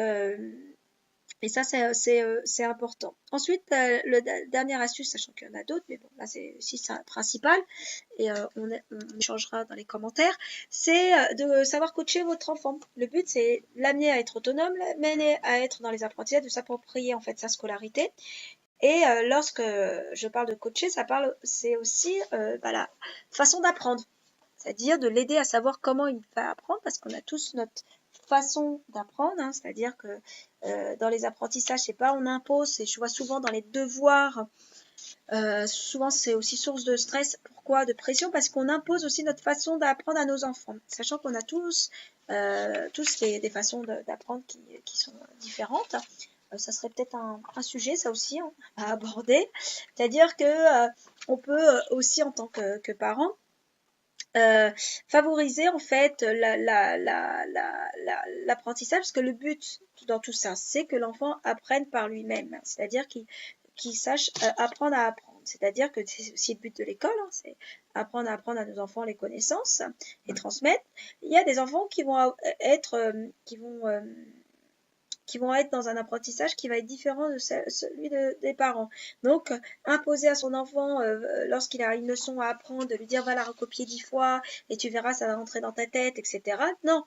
et ça, c'est important. Ensuite, le dernière astuce, sachant qu'il y en a d'autres, mais bon, là, c'est aussi principal, et on échangera dans les commentaires, c'est de savoir coacher votre enfant. Le but, c'est l'amener à être autonome, l'amener à être dans les apprentissages, de s'approprier en fait sa scolarité. Et lorsque je parle de coacher, c'est aussi la façon d'apprendre, c'est-à-dire de l'aider à savoir comment il va apprendre, parce qu'on a tous notre façon d'apprendre, hein, c'est-à-dire que dans les apprentissages, c'est pas on impose, c'est je vois souvent dans les devoirs, souvent c'est aussi source de stress. Pourquoi? De pression, parce qu'on impose aussi notre façon d'apprendre à nos enfants, sachant qu'on a tous des façons d'apprendre qui sont différentes. Ça serait peut-être un sujet, ça aussi, hein, à aborder. C'est-à-dire que on peut aussi, en tant que parent, favoriser en fait l'apprentissage, parce que le but dans tout ça, c'est que l'enfant apprenne par lui-même, c'est-à-dire qu'il sache apprendre à apprendre. C'est-à-dire que c'est aussi le but de l'école, hein, c'est apprendre à nos enfants les connaissances et transmettre. Il y a des enfants qui vont être dans un apprentissage qui va être différent de celui des parents. Donc, imposer à son enfant, lorsqu'il a une leçon à apprendre, de lui dire va la recopier 10 fois et tu verras, ça va rentrer dans ta tête, etc. Non,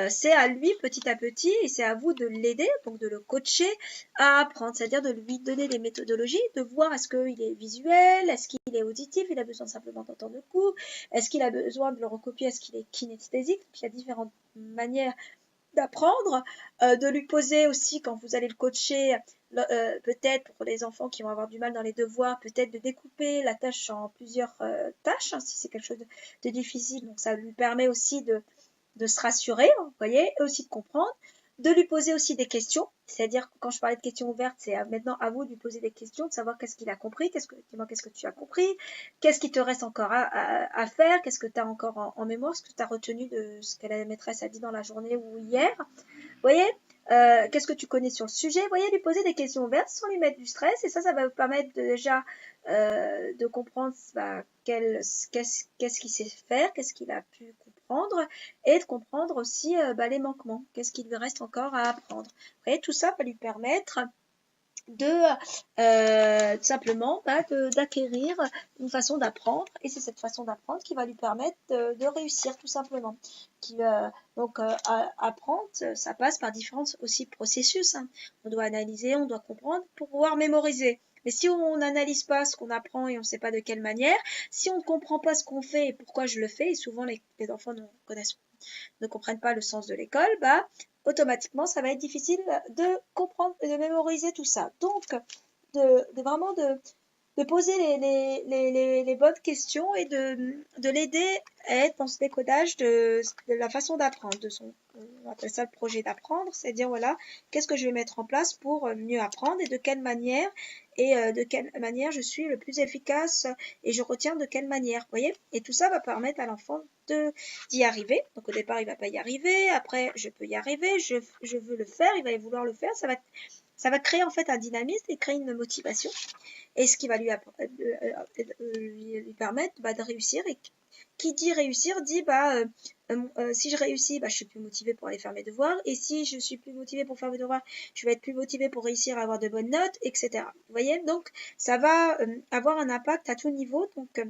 c'est à lui petit à petit, et c'est à vous de l'aider, donc de le coacher à apprendre, c'est-à-dire de lui donner des méthodologies, de voir est-ce qu'il est visuel, est-ce qu'il est auditif, il a besoin simplement d'entendre le coup, est-ce qu'il a besoin de le recopier, est-ce qu'il est kinesthésique. Il y a différentes manières d'apprendre, de lui poser aussi, quand vous allez le coacher, peut-être pour les enfants qui vont avoir du mal dans les devoirs, peut-être de découper la tâche en plusieurs tâches, hein, si c'est quelque chose de difficile. Donc ça lui permet aussi de se rassurer, vous voyez, et aussi de comprendre. de lui poser aussi des questions, c'est-à-dire que quand je parlais de questions ouvertes, c'est maintenant à vous de lui poser des questions, de savoir qu'est-ce qu'il a compris, qu'est-ce que tu as compris, qu'est-ce qui te reste encore à faire, qu'est-ce que tu as encore en mémoire, ce que tu as retenu de ce que la maîtresse a dit dans la journée ou hier. Vous voyez, qu'est-ce que tu connais sur le sujet. Vous voyez, lui poser des questions ouvertes sans lui mettre du stress, et ça va vous permettre déjà de comprendre qu'est-ce qu'il sait faire, qu'est-ce qu'il a pu comprendre, et de comprendre aussi les manquements, qu'est-ce qu'il lui reste encore à apprendre. Vous voyez, tout ça va lui permettre tout simplement d'acquérir une façon d'apprendre, et c'est cette façon d'apprendre qui va lui permettre de réussir tout simplement. Apprendre, ça passe par différents aussi processus, hein. On doit analyser, on doit comprendre pour pouvoir mémoriser. Mais si on n'analyse pas ce qu'on apprend et on ne sait pas de quelle manière, si on ne comprend pas ce qu'on fait et pourquoi je le fais, et souvent les enfants ne comprennent pas le sens de l'école, automatiquement, ça va être difficile de comprendre et de mémoriser tout ça. Donc, vraiment de poser les bonnes questions et de l'aider à être dans ce décodage de la façon d'apprendre, on appelle ça le projet d'apprendre, c'est-à-dire voilà, qu'est-ce que je vais mettre en place pour mieux apprendre et de quelle manière je suis le plus efficace et je retiens de quelle manière, vous voyez. Et tout ça va permettre à l'enfant d'y arriver. Donc au départ, il va pas y arriver, après je peux y arriver, je veux le faire, il va vouloir le faire, ça va créer en fait un dynamisme et créer une motivation, et ce qui va lui permettre de réussir. Et qui dit réussir dit si je réussis, je suis plus motivée pour aller faire mes devoirs, et si je suis plus motivée pour faire mes devoirs, je vais être plus motivée pour réussir à avoir de bonnes notes, etc. Vous voyez, donc ça va avoir un impact à tout niveau. Donc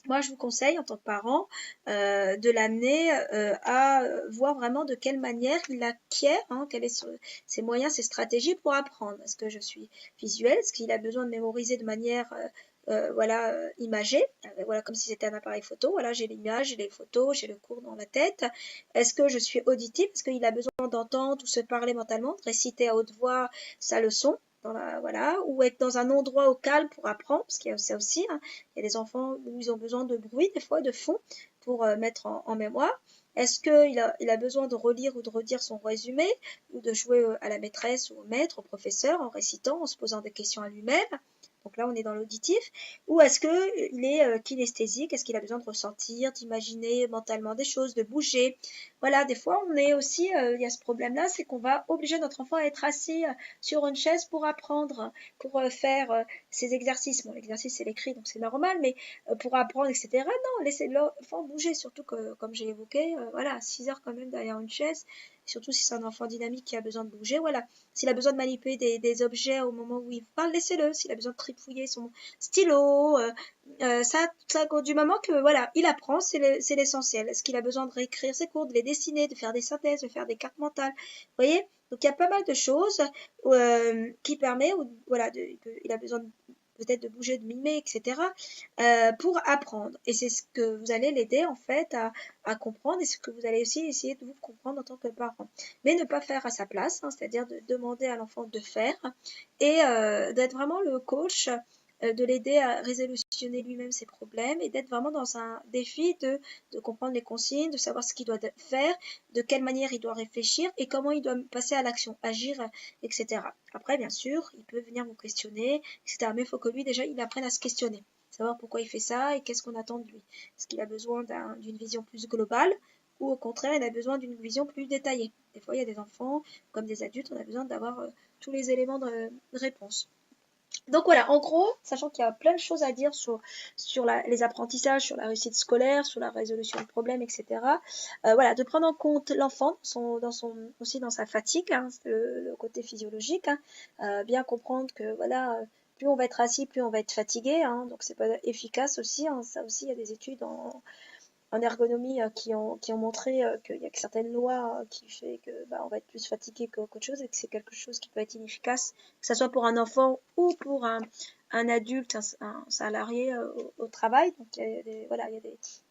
moi, je vous conseille, en tant que parent, de l'amener à voir vraiment de quelle manière il acquiert, quels sont ses moyens, ses stratégies pour apprendre. Est-ce que je suis visuelle? Est-ce qu'il a besoin de mémoriser de manière imagée? Voilà, comme si c'était un appareil photo. Voilà, j'ai l'image, j'ai les photos, j'ai le cours dans la tête. Est-ce que je suis auditive? Parce qu'il a besoin d'entendre ou se parler mentalement, de réciter à haute voix sa leçon. Ou être dans un endroit au calme pour apprendre, parce qu'il y a ça aussi, hein. Il y a des enfants où ils ont besoin de bruit, des fois, de fond, pour mettre en mémoire. Est-ce qu'il a besoin de relire ou de redire son résumé, ou de jouer à la maîtresse ou au maître, au professeur, en récitant, en se posant des questions à lui-même? Donc là, on est dans l'auditif. Ou est-ce qu'il est kinesthésique? Est-ce qu'il a besoin de ressentir, d'imaginer mentalement des choses, de bouger? Voilà, des fois, on est aussi, il y a ce problème-là, c'est qu'on va obliger notre enfant à être assis sur une chaise pour apprendre, pour faire ces exercices. Bon, l'exercice, c'est l'écrit, donc c'est normal, mais pour apprendre, etc. Non, laissez l'enfant bouger, surtout que, comme j'ai évoqué, 6 heures quand même derrière une chaise, surtout si c'est un enfant dynamique qui a besoin de bouger, voilà. S'il a besoin de manipuler des objets au moment où il parle, laissez-le. S'il a besoin de trifouiller son stylo, ça, du moment que, voilà, il apprend, c'est l'essentiel. Est-ce qu'il a besoin de réécrire ses cours, de les dessiner, de faire des synthèses, de faire des cartes mentales? Vous voyez? Donc, il y a pas mal de choses qui permet, il a besoin peut-être de bouger, de mimer, etc., pour apprendre. Et c'est ce que vous allez l'aider, en fait, à comprendre, et ce que vous allez aussi essayer de vous comprendre en tant que parent. Mais ne pas faire à sa place, c'est-à-dire de demander à l'enfant de faire, et d'être vraiment le coach, de l'aider à résolutionner lui-même ses problèmes, et d'être vraiment dans un défi de comprendre les consignes, de savoir ce qu'il doit faire, de quelle manière il doit réfléchir et comment il doit passer à l'action, agir, etc. Après, bien sûr, il peut venir vous questionner, etc. Mais il faut que lui, déjà, il apprenne à se questionner, savoir pourquoi il fait ça et qu'est-ce qu'on attend de lui. Est-ce qu'il a besoin d'une vision plus globale, ou au contraire, il a besoin d'une vision plus détaillée? Des fois, il y a des enfants, comme des adultes, on a besoin d'avoir tous les éléments de réponse. Donc voilà, en gros, sachant qu'il y a plein de choses à dire sur les apprentissages, sur la réussite scolaire, sur la résolution de problèmes, etc. Voilà, de prendre en compte l'enfant aussi dans sa fatigue, le côté physiologique, bien comprendre que voilà, plus on va être assis, plus on va être fatigué, donc c'est pas efficace aussi, ça aussi, il y a des études en ergonomie qui ont montré qu'il y a certaines lois qui fait que on va être plus fatigué qu'autre chose, et que c'est quelque chose qui peut être inefficace, que ce soit pour un enfant ou pour un adulte, un salarié au travail. Donc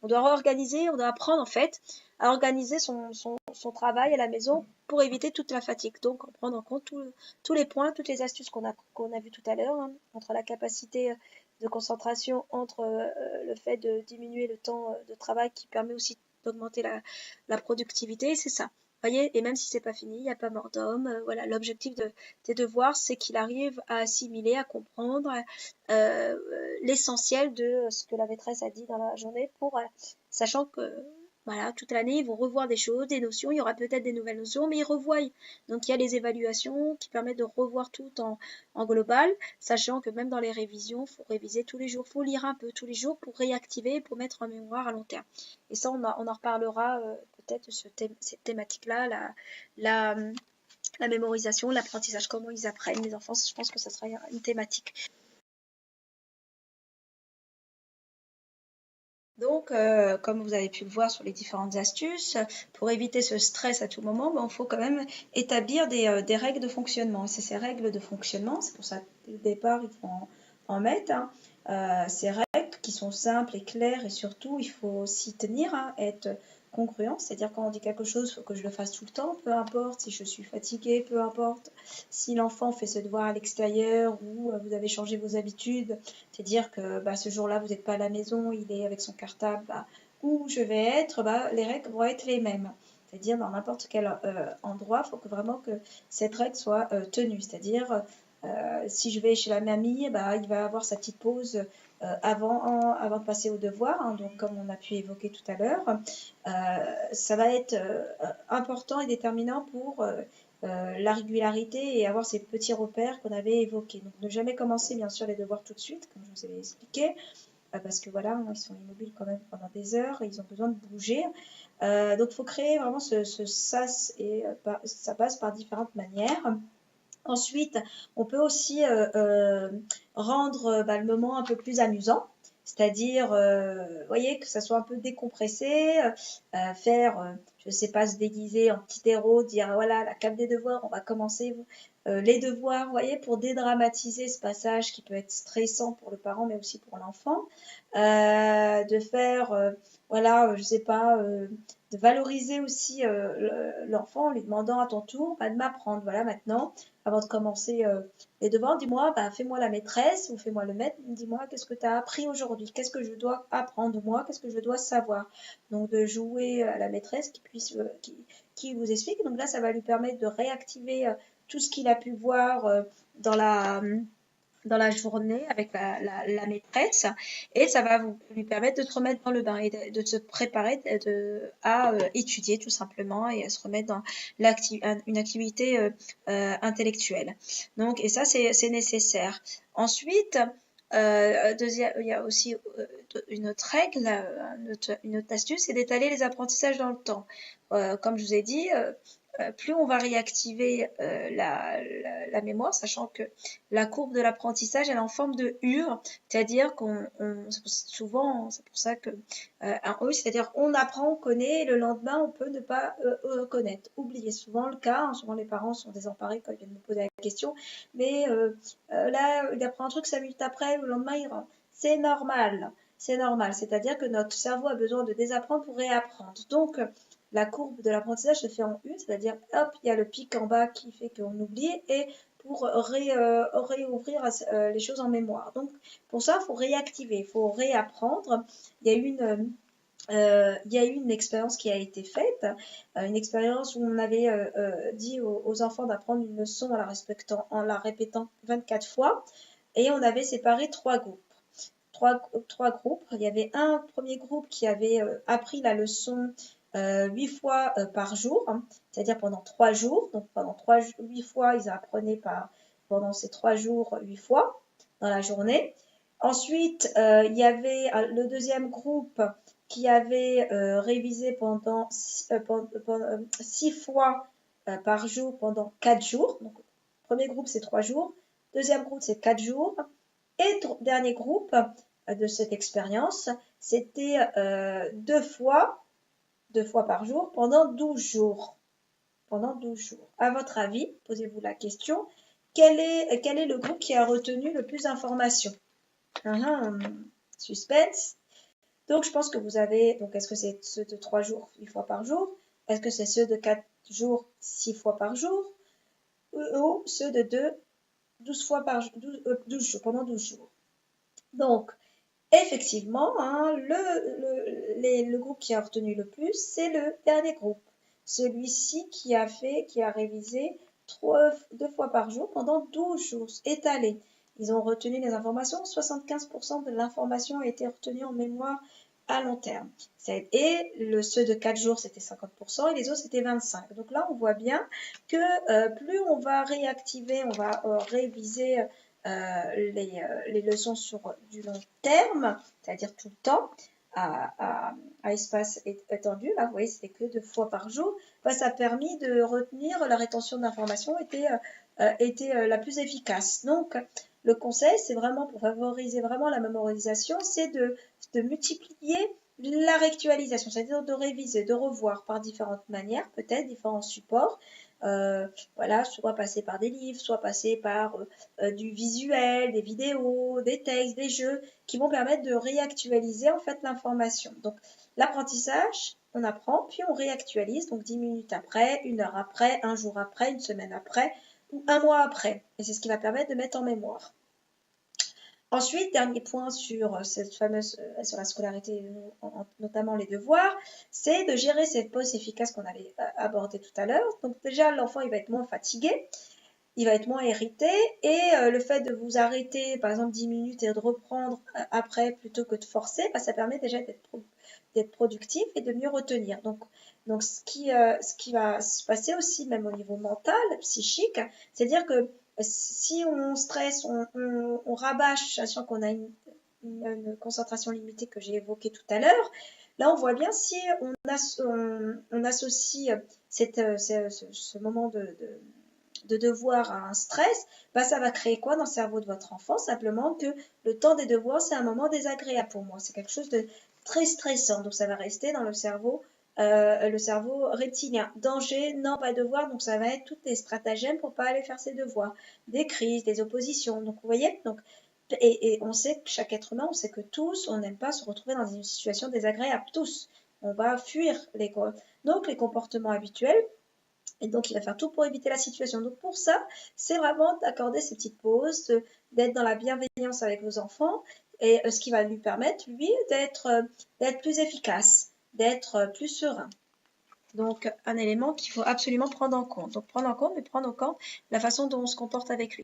on doit réorganiser, on doit apprendre en fait à organiser son travail à la maison pour éviter toute la fatigue. Donc prendre en compte tous les points, toutes les astuces qu'on a vues tout à l'heure, entre la capacité de concentration, entre le fait de diminuer le temps de travail qui permet aussi d'augmenter la productivité, c'est ça. voyez, et même si c'est pas fini, il n'y a pas mort d'homme. Voilà, l'objectif des devoirs, c'est qu'il arrive à assimiler, à comprendre l'essentiel de ce que la maîtresse a dit dans la journée, sachant que voilà, toute l'année, ils vont revoir des choses, des notions, il y aura peut-être des nouvelles notions, mais ils revoient. Donc il y a les évaluations qui permettent de revoir tout en global, sachant que même dans les révisions, il faut réviser tous les jours, il faut lire un peu tous les jours pour réactiver, pour mettre en mémoire à long terme. Et ça, on en reparlera peut-être de cette thématique-là, la mémorisation, l'apprentissage, comment ils apprennent les enfants. Je pense que ça sera une thématique. Donc, comme vous avez pu le voir sur les différentes astuces, pour éviter ce stress à tout moment, il faut quand même établir des règles de fonctionnement. Et c'est ces règles de fonctionnement, c'est pour ça qu'au départ, il faut en mettre. Ces règles qui sont simples et claires et surtout, il faut s'y tenir, être congruent. C'est-à-dire quand on dit quelque chose, il faut que je le fasse tout le temps, peu importe si je suis fatiguée, peu importe si l'enfant fait ses devoirs à l'extérieur ou vous avez changé vos habitudes. C'est-à-dire que ce jour-là, vous n'êtes pas à la maison, il est avec son cartable, où je vais être, les règles vont être les mêmes. C'est-à-dire dans n'importe quel endroit, il faut vraiment que cette règle soit tenue. C'est-à-dire, si je vais chez la mamie, il va avoir sa petite pause avant de passer au devoir. Donc, comme on a pu évoquer tout à l'heure, ça va être important et déterminant pour la régularité et avoir ces petits repères qu'on avait évoqués. Donc, ne jamais commencer, bien sûr, les devoirs tout de suite, comme je vous avais expliqué, parce que voilà, ils sont immobiles quand même pendant des heures et ils ont besoin de bouger. Donc, il faut créer vraiment ce sas et ça passe par différentes manières. Ensuite, on peut aussi rendre le moment un peu plus amusant, c'est-à-dire, voyez, que ça soit un peu décompressé, faire, je ne sais pas, se déguiser en petit héros, dire voilà, la cape des devoirs, on va commencer les devoirs, voyez, pour dédramatiser ce passage qui peut être stressant pour le parent, mais aussi pour l'enfant, de faire, voilà, je ne sais pas, de valoriser aussi l'enfant en lui demandant à ton tour de m'apprendre, voilà, maintenant avant de commencer les devoirs, dis-moi, fais-moi la maîtresse ou fais-moi le maître, dis-moi qu'est-ce que tu as appris aujourd'hui, qu'est-ce que je dois apprendre moi, qu'est-ce que je dois savoir. Donc de jouer à la maîtresse qui vous explique. Donc là, ça va lui permettre de réactiver tout ce qu'il a pu voir dans la journée avec la maîtresse et ça va lui permettre de se remettre dans le bain et de se préparer à étudier tout simplement et à se remettre dans une activité intellectuelle. Donc, et ça, c'est nécessaire. Ensuite, il y a aussi une autre règle, une autre astuce, c'est d'étaler les apprentissages dans le temps. Comme je vous ai dit, plus on va réactiver la mémoire, sachant que la courbe de l'apprentissage elle est en forme de U, c'est-à-dire souvent, c'est pour ça que un U, c'est-à-dire on apprend, on connaît, et le lendemain on peut ne pas connaître. Oubliez souvent le cas, souvent les parents sont désemparés quand ils viennent me poser la question, mais là il apprend un truc 5 minutes après, le lendemain il rentre. C'est normal, c'est-à-dire que notre cerveau a besoin de désapprendre pour réapprendre. Donc la courbe de l'apprentissage se fait en U, c'est-à-dire hop, il y a le pic en bas qui fait qu'on oublie et pour réouvrir les choses en mémoire. Donc pour ça, il faut réactiver, il faut réapprendre. Il y a eu une expérience qui a été faite, une expérience où on avait dit aux enfants d'apprendre une leçon en la répétant 24 fois et on avait séparé 3 groupes. Trois groupes. Il y avait un premier groupe qui avait appris la leçon 8 fois par jour, c'est-à-dire pendant 3 jours. Donc pendant 8 fois, ils apprenaient pendant ces 3 jours 8 fois dans la journée. Ensuite, il y avait le deuxième groupe qui avait révisé pendant 6 fois par jour pendant 4 jours. Donc, premier groupe, c'est 3 jours. Deuxième groupe, c'est 4 jours. Et dernier groupe de cette expérience, c'était 2 fois par jour pendant 12 jours. Pendant 12 jours. À votre avis, posez-vous la question, quel est le groupe qui a retenu le plus d'informations? Suspense. Donc, je pense que vous avez, donc est-ce que c'est ceux de 3 jours 8 fois par jour? Est-ce que c'est ceux de 4 jours 6 fois par jour? Ou ceux de 12 fois par 12 jours, pendant 12 jours? Donc, effectivement, le groupe qui a retenu le plus, c'est le dernier groupe. celui-ci qui a révisé 2 fois par jour pendant 12 jours, étalé. Ils ont retenu les informations, 75% de l'information a été retenue en mémoire à long terme. Et ceux de 4 jours, c'était 50% et les autres, c'était 25%. Donc là, on voit bien que plus on va réactiver, on va réviser les leçons sur du long terme, c'est-à-dire tout le temps, à espace étendu, là, vous voyez, c'était que 2 fois par jour, ça a permis de retenir, la rétention d'informations était la plus efficace. Donc, le conseil, c'est vraiment pour favoriser vraiment la mémorisation, c'est de multiplier la réactualisation, c'est-à-dire de réviser, de revoir par différentes manières, peut-être différents supports. Voilà, soit passer par des livres, soit passer par du visuel, des vidéos, des textes, des jeux qui vont permettre de réactualiser en fait l'information. Donc l'apprentissage, on apprend, puis on réactualise, donc 10 minutes après, 1 heure après, 1 jour après, 1 semaine après ou 1 mois après. Et c'est ce qui va permettre de mettre en mémoire. Ensuite, dernier point sur cette fameuse, sur la scolarité, notamment les devoirs, c'est de gérer cette pause efficace qu'on avait abordée tout à l'heure. Donc déjà, l'enfant, il va être moins fatigué, il va être moins irrité, et le fait de vous arrêter, par exemple 10 minutes et de reprendre après plutôt que de forcer, ça permet déjà d'être productif et de mieux retenir. Donc ce qui va se passer aussi, même au niveau mental, psychique, c'est-à-dire que si on stresse, on rabâche, sachant qu'on a une concentration limitée que j'ai évoquée tout à l'heure, là on voit bien si on associe ce moment de devoir à un stress, ça va créer quoi dans le cerveau de votre enfant? Simplement que le temps des devoirs, c'est un moment désagréable pour moi. C'est quelque chose de très stressant. Donc ça va rester dans le cerveau reptilien. Danger, non, pas devoir. Donc ça va être tous les stratagèmes pour pas aller faire ses devoirs. Des crises, des oppositions. Donc vous voyez, et on sait que chaque être humain, on sait que tous, on n'aime pas se retrouver dans une situation désagréable. Tous. On va fuir les comportements habituels. Et donc, il va faire tout pour éviter la situation. Donc, pour ça, c'est vraiment d'accorder ces petites pauses, d'être dans la bienveillance avec vos enfants, et ce qui va lui permettre, lui, d'être plus efficace, d'être plus serein. Donc, un élément qu'il faut absolument prendre en compte. Donc, prendre en compte la façon dont on se comporte avec lui.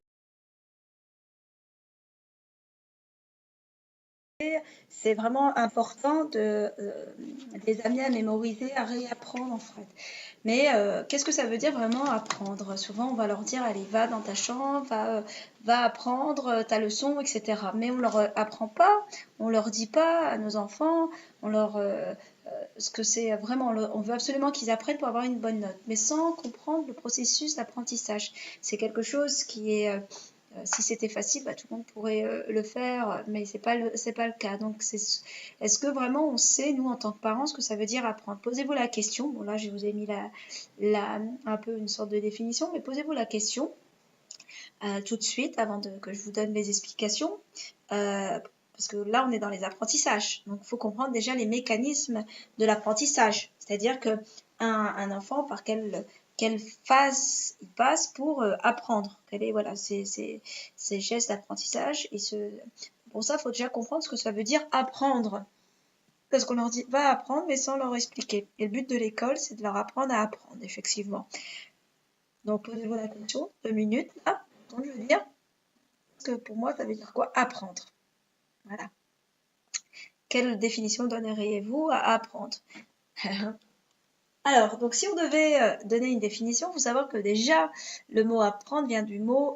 C'est vraiment important de les amener à mémoriser, à réapprendre en fait. Mais qu'est-ce que ça veut dire vraiment apprendre? Souvent, on va leur dire, allez, va dans ta chambre, va apprendre ta leçon, etc. Mais on leur apprend pas, on leur dit pas à nos enfants, ce que c'est vraiment. On veut absolument qu'ils apprennent pour avoir une bonne note, mais sans comprendre le processus d'apprentissage. C'est quelque chose qui est si c'était facile, tout le monde pourrait le faire, mais c'est pas le cas. Donc, est-ce que vraiment on sait, nous, en tant que parents, ce que ça veut dire apprendre? Posez-vous la question. Bon, là, je vous ai mis un peu une sorte de définition, mais posez-vous la question tout de suite, avant que je vous donne les explications. Parce que là, on est dans les apprentissages. Donc, il faut comprendre déjà les mécanismes de l'apprentissage. C'est-à-dire qu'un enfant, par quelle phase il passe pour apprendre. Quel est voilà, ses gestes d'apprentissage. Pour ça, il faut déjà comprendre ce que ça veut dire apprendre. Parce qu'on leur dit va apprendre, mais sans leur expliquer. Et le but de l'école, c'est de leur apprendre à apprendre, effectivement. Donc, posez-vous la question, 2 minutes, là, donc je veux dire. Parce que pour moi, ça veut dire quoi? Apprendre. Voilà. Quelle définition donneriez-vous à apprendre? Alors, donc si on devait donner une définition, il faut savoir que déjà, le mot apprendre vient du mot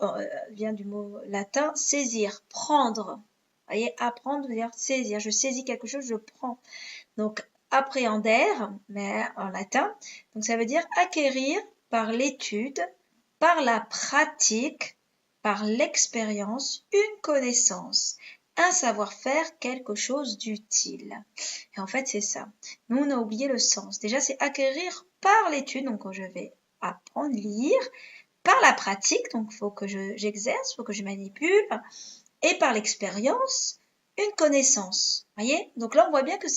latin saisir, prendre. Vous voyez, apprendre veut dire saisir. Je saisis quelque chose, je prends. Donc, appréhender, mais en latin, donc ça veut dire acquérir par l'étude, par la pratique, par l'expérience, une connaissance, un savoir-faire, quelque chose d'utile. Et en fait, c'est ça. Nous, on a oublié le sens. Déjà, c'est acquérir par l'étude, donc je vais apprendre, lire, par la pratique, donc il faut que j'exerce, il faut que je manipule, et par l'expérience, une connaissance. Voyez? Donc là, on voit bien que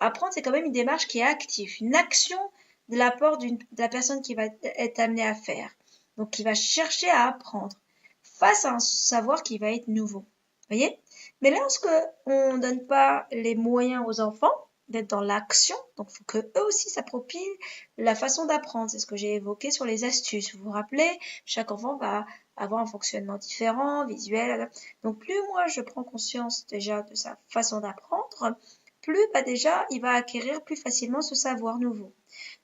apprendre, c'est quand même une démarche qui est active, une action de l'apport de la personne qui va être amenée à faire. Donc, qui va chercher à apprendre face à un savoir qui va être nouveau. Voyez? Mais lorsque on ne donne pas les moyens aux enfants, d'être dans l'action. Donc, il faut que eux aussi s'approprient la façon d'apprendre. C'est ce que j'ai évoqué sur les astuces. Vous vous rappelez, chaque enfant va avoir un fonctionnement différent, visuel. Donc, plus moi je prends conscience déjà de sa façon d'apprendre, plus bah, déjà il va acquérir plus facilement ce savoir nouveau.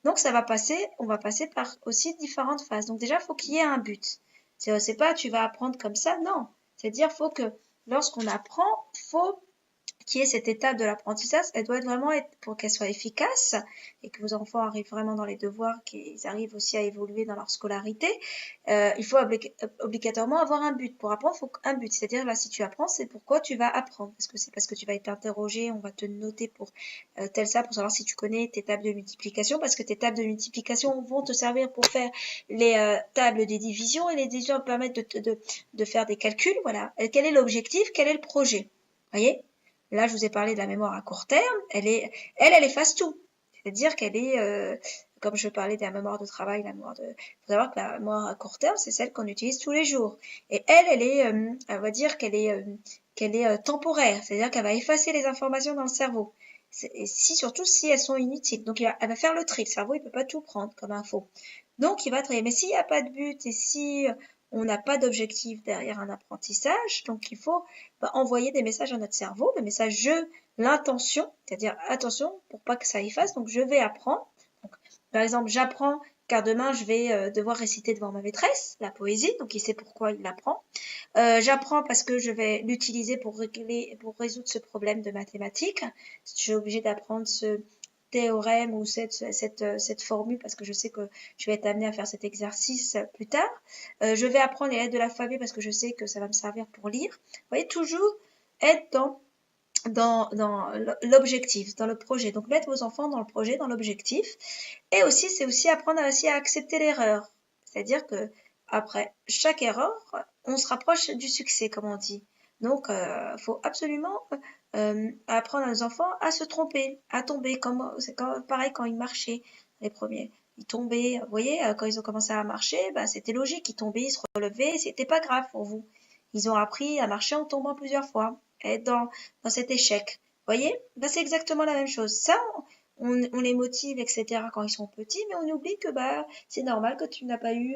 Donc, on va passer par aussi différentes phases. Donc, déjà, il faut qu'il y ait un but. C'est pas tu vas apprendre comme ça, non. C'est-à-dire, faut que lorsqu'on apprend, faut qui est cette étape de l'apprentissage, elle doit vraiment être, pour qu'elle soit efficace et que vos enfants arrivent vraiment dans les devoirs, qu'ils arrivent aussi à évoluer dans leur scolarité, il faut obligatoirement avoir un but. Pour apprendre, il faut un but. C'est-à-dire, là, si tu apprends, c'est pourquoi tu vas apprendre. Est-ce que c'est parce que tu vas être interrogé, on va te noter pour tel ça, pour savoir si tu connais tes tables de multiplication, parce que tes tables de multiplication vont te servir pour faire les tables des divisions et les divisions permettent de faire des calculs. Voilà. Et quel est l'objectif? Quel est le projet? Voyez? Là, je vous ai parlé de la mémoire à court terme. Elle efface tout. C'est-à-dire qu'elle est, comme je parlais de la mémoire de travail, la mémoire de, faut savoir que la mémoire à court terme, c'est celle qu'on utilise tous les jours. Et elle est, on va dire qu'elle est temporaire. C'est-à-dire qu'elle va effacer les informations dans le cerveau. Et surtout si elles sont inutiles. Donc, elle va faire le tri. Le cerveau, il peut pas tout prendre comme info. Donc, il va trier. Mais s'il n'y a pas de but et si on n'a pas d'objectif derrière un apprentissage, donc il faut envoyer des messages à notre cerveau, le message je, l'intention, c'est-à-dire attention pour pas que ça efface, donc je vais apprendre. Donc, par exemple, j'apprends car demain je vais devoir réciter devant ma maîtresse la poésie, donc il sait pourquoi il l'apprend. J'apprends parce que je vais l'utiliser pour résoudre ce problème de mathématiques. Je suis obligée d'apprendre ce théorème ou cette formule parce que je sais que je vais être amenée à faire cet exercice plus tard. Je vais apprendre les lettres de l'alphabet parce que je sais que ça va me servir pour lire. Vous voyez, toujours être dans l'objectif, dans le projet. Donc, mettre vos enfants dans le projet, dans l'objectif. Et aussi, c'est aussi apprendre aussi à accepter l'erreur. C'est-à-dire que après chaque erreur, on se rapproche du succès, comme on dit. Donc, faut absolument apprendre à nos enfants à se tromper, à tomber. C'est pareil quand ils marchaient, les premiers. Ils tombaient, vous voyez, quand ils ont commencé à marcher, bah, c'était logique. Ils tombaient, ils se relevaient, c'était pas grave pour vous. Ils ont appris à marcher en tombant plusieurs fois, être dans cet échec. Vous voyez, bah, c'est exactement la même chose. Ça, on les motive, etc. quand ils sont petits, mais on oublie que bah c'est normal que tu n'as pas eu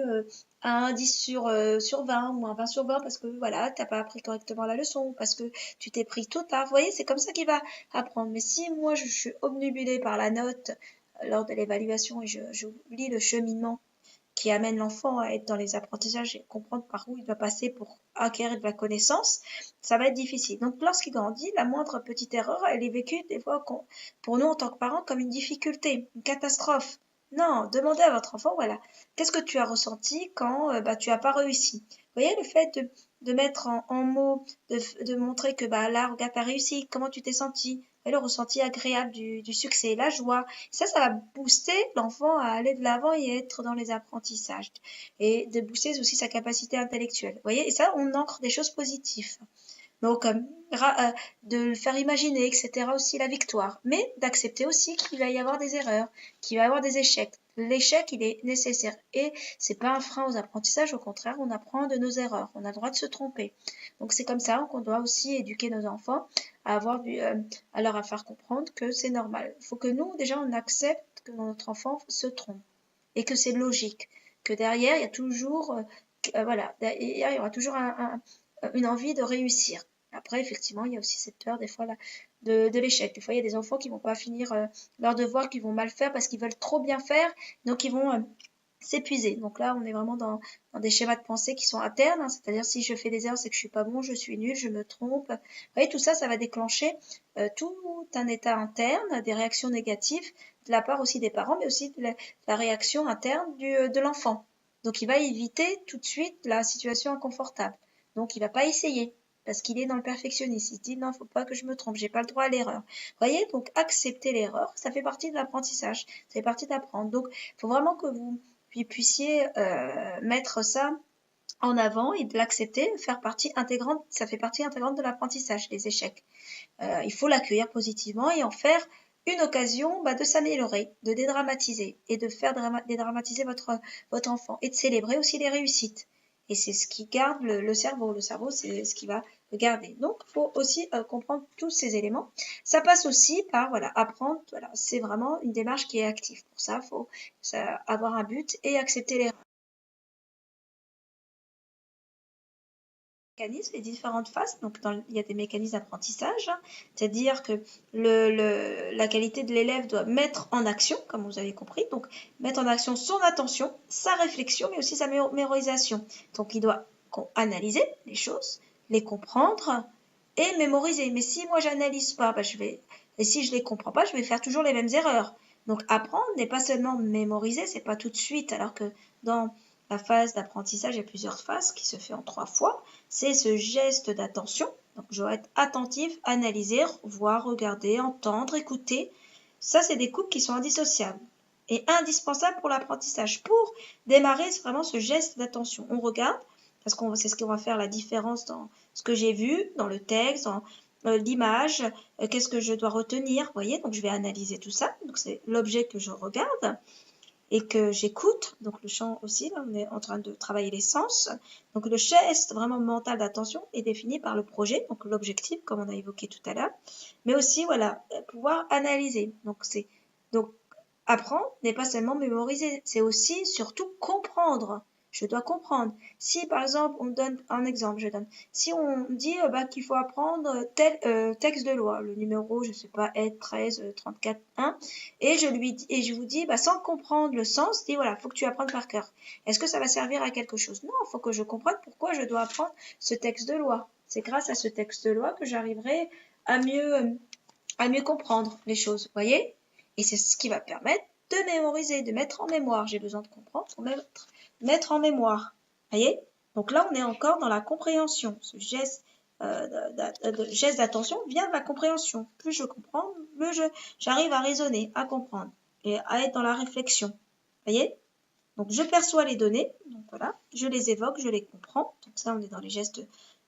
un 10 sur 20 ou un 20 sur 20 parce que voilà, t'as pas appris correctement la leçon, parce que tu t'es pris trop tard. Vous voyez, c'est comme ça qu'il va apprendre. Mais si moi je suis obnubilée par la note lors de l'évaluation et j'oublie le cheminement qui amène l'enfant à être dans les apprentissages et comprendre par où il doit passer pour acquérir de la connaissance, ça va être difficile. Donc, lorsqu'il grandit, la moindre petite erreur, elle est vécue des fois pour nous en tant que parents comme une difficulté, une catastrophe. Non, demandez à votre enfant, voilà, qu'est-ce que tu as ressenti quand tu as pas réussi. Vous voyez, le fait de mettre en mots, de montrer que bah là, regarde, tu as réussi, comment tu t'es senti, et le ressenti agréable du succès, la joie. Ça va booster l'enfant à aller de l'avant et être dans les apprentissages. Et de booster aussi sa capacité intellectuelle. Vous voyez, et ça, on ancre des choses positives. Donc, de le faire imaginer, etc. aussi la victoire. Mais d'accepter aussi qu'il va y avoir des erreurs, qu'il va y avoir des échecs. L'échec, il est nécessaire. Et c'est pas un frein aux apprentissages, au contraire, on apprend de nos erreurs. On a le droit de se tromper. Donc, c'est comme ça qu'on doit aussi éduquer nos enfants à leur faire comprendre que c'est normal. Il faut que nous, déjà, on accepte que notre enfant se trompe. Et que c'est logique. Que derrière, il y a toujours, voilà, derrière, il y aura toujours une envie de réussir. Après, effectivement, il y a aussi cette peur des fois là, de l'échec. Des fois, il y a des enfants qui vont pas finir leurs devoirs, qui vont mal faire parce qu'ils veulent trop bien faire, donc ils vont s'épuiser. Donc là, on est vraiment dans des schémas de pensée qui sont internes, hein, c'est-à-dire si je fais des erreurs, c'est que je suis pas bon, je suis nul, je me trompe. Vous voyez, tout ça, ça va déclencher tout un état interne, des réactions négatives de la part aussi des parents, mais aussi de la réaction interne de l'enfant. Donc il va éviter tout de suite la situation inconfortable. Donc il va pas essayer parce qu'il est dans le perfectionnisme. Il se dit non, faut pas que je me trompe, j'ai pas le droit à l'erreur. Vous voyez, donc accepter l'erreur, ça fait partie de l'apprentissage, ça fait partie d'apprendre. Donc il faut vraiment que vous puissiez mettre ça en avant et de l'accepter, faire partie intégrante, ça fait partie intégrante de l'apprentissage, les échecs. Il faut l'accueillir positivement et en faire une occasion de s'améliorer, de dédramatiser et de faire dédramatiser votre enfant et de célébrer aussi les réussites. et c'est ce qui garde le cerveau. Le cerveau, c'est ce qui va le garder. Donc, il faut aussi comprendre tous ces éléments. Ça passe aussi par, voilà, apprendre, voilà, c'est vraiment une démarche qui est active. Pour ça, il faut avoir un but et accepter les mécanismes, les différentes phases. Donc, il y a des mécanismes d'apprentissage, hein, c'est-à-dire que la qualité de l'élève doit mettre en action, comme vous avez compris, donc mettre en action son attention, sa réflexion, mais aussi sa mémorisation. Donc, il doit analyser les choses, les comprendre et mémoriser. Mais si moi j'analyse pas, et si je les comprends pas, je vais faire toujours les mêmes erreurs. Donc, apprendre n'est pas seulement mémoriser, c'est pas tout de suite, alors que dans la phase d'apprentissage, il y a plusieurs phases qui se fait en 3 fois. C'est ce geste d'attention. Donc, je dois être attentif, analyser, voir, regarder, entendre, écouter. Ça, c'est des couples qui sont indissociables et indispensables pour l'apprentissage. Pour démarrer vraiment ce geste d'attention, on regarde, parce que c'est ce qui va faire la différence dans ce que j'ai vu, dans le texte, dans l'image, qu'est-ce que je dois retenir, vous voyez, donc je vais analyser tout ça. Donc, c'est l'objet que je regarde et que j'écoute, donc le chant aussi, là on est en train de travailler les sens. Donc le geste vraiment mental d'attention est défini par le projet, donc l'objectif comme on a évoqué tout à l'heure, mais aussi voilà, pouvoir analyser. Donc apprendre n'est pas seulement mémoriser, c'est aussi surtout comprendre. Je dois comprendre. Si par exemple, on donne un exemple, si on dit qu'il faut apprendre tel texte de loi, le numéro, je sais pas, être 13 34 1, et je vous dis, sans comprendre le sens, dis voilà, faut que tu apprennes par cœur. Est-ce que ça va servir à quelque chose? Non, il faut que je comprenne pourquoi je dois apprendre ce texte de loi. C'est grâce à ce texte de loi que j'arriverai à mieux comprendre les choses, voyez? Et c'est ce qui va permettre de mémoriser, de mettre en mémoire. J'ai besoin de comprendre pour mettre en mémoire, voyez? Donc là, on est encore dans la compréhension. Ce geste geste d'attention vient de la compréhension. Plus je comprends, plus j'arrive à raisonner, à comprendre et à être dans la réflexion, voyez? Donc je perçois les données, donc voilà, je les évoque, je les comprends. Donc ça, on est dans les gestes.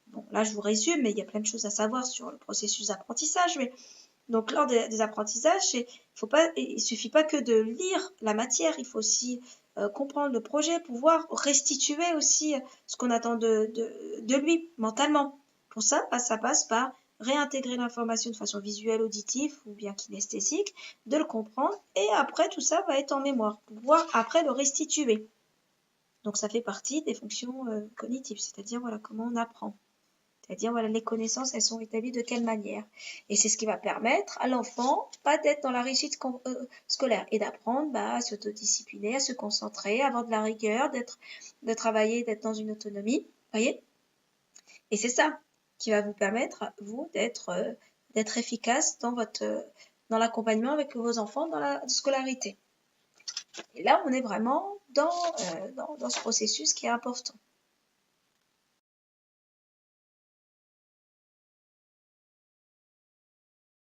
Bon, là, je vous résume, mais il y a plein de choses à savoir sur le processus d'apprentissage, mais donc, lors des apprentissages, il suffit pas que de lire la matière, il faut aussi comprendre le projet, pouvoir restituer aussi ce qu'on attend de lui mentalement. Pour ça, ça passe par réintégrer l'information de façon visuelle, auditive ou bien kinesthésique, de le comprendre et après tout ça va être en mémoire, pouvoir après le restituer. Donc, ça fait partie des fonctions cognitives, c'est-à-dire voilà comment on apprend. C'est-à-dire, voilà, les connaissances, elles sont établies de quelle manière. Et c'est ce qui va permettre à l'enfant, pas d'être dans la réussite scolaire et d'apprendre à s'autodiscipliner, à se concentrer, à avoir de la rigueur, de travailler, d'être dans une autonomie. Voyez? Et c'est ça qui va vous permettre, vous, d'être efficace dans l'accompagnement avec vos enfants dans la scolarité. Et là, on est vraiment dans ce processus qui est important.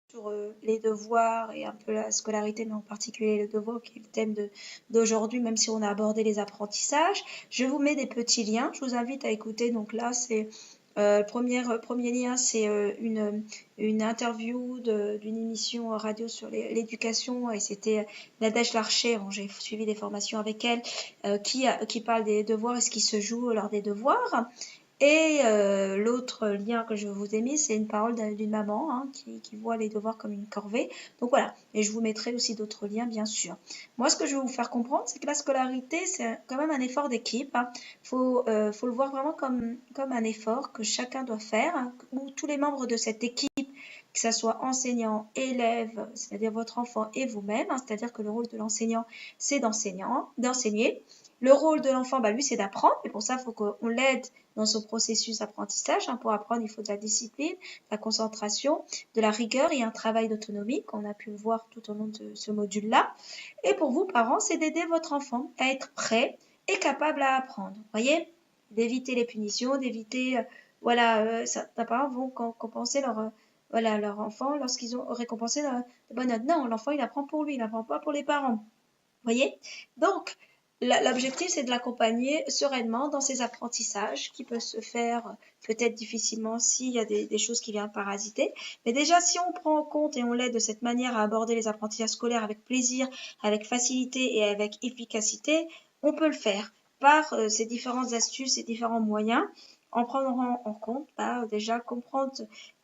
Sur les devoirs et un peu la scolarité, mais en particulier le devoir qui est le thème d'aujourd'hui, même si on a abordé les apprentissages. Je vous mets des petits liens, je vous invite à écouter. Donc là, c'est le premier lien, c'est une interview d'une émission radio sur l'éducation et c'était Nadège Larcher, j'ai suivi des formations avec elle, qui parle des devoirs et ce qui se joue lors des devoirs. Et l'autre lien que je vous ai mis, c'est une parole d'une maman qui voit les devoirs comme une corvée. Donc voilà, et je vous mettrai aussi d'autres liens, bien sûr. Moi, ce que je veux vous faire comprendre, c'est que la scolarité, c'est quand même un effort d'équipe. Faut le voir vraiment comme un effort que chacun doit faire, où tous les membres de cette équipe, que ce soit enseignant, élève, c'est-à-dire votre enfant et vous-même, c'est-à-dire que le rôle de l'enseignant, c'est d'enseigner. Le rôle de l'enfant, lui, c'est d'apprendre. Et pour ça, il faut qu'on l'aide dans ce processus d'apprentissage. Pour apprendre, il faut de la discipline, de la concentration, de la rigueur et un travail d'autonomie, qu'on a pu le voir tout au long de ce module-là. Et pour vous, parents, c'est d'aider votre enfant à être prêt et capable à apprendre. Voyez, d'éviter les punitions, d'éviter, certains parents vont compenser leur enfant lorsqu'ils ont récompensé de bonnes notes. Non, l'enfant, il apprend pour lui, il n'apprend pas pour les parents. Voyez? Donc, l'objectif, c'est de l'accompagner sereinement dans ses apprentissages qui peuvent se faire peut-être difficilement s'il y a des choses qui viennent parasiter. Mais déjà, si on prend en compte et on l'aide de cette manière à aborder les apprentissages scolaires avec plaisir, avec facilité et avec efficacité, on peut le faire. par ces différentes astuces et différents moyens, en prenant en compte déjà comprendre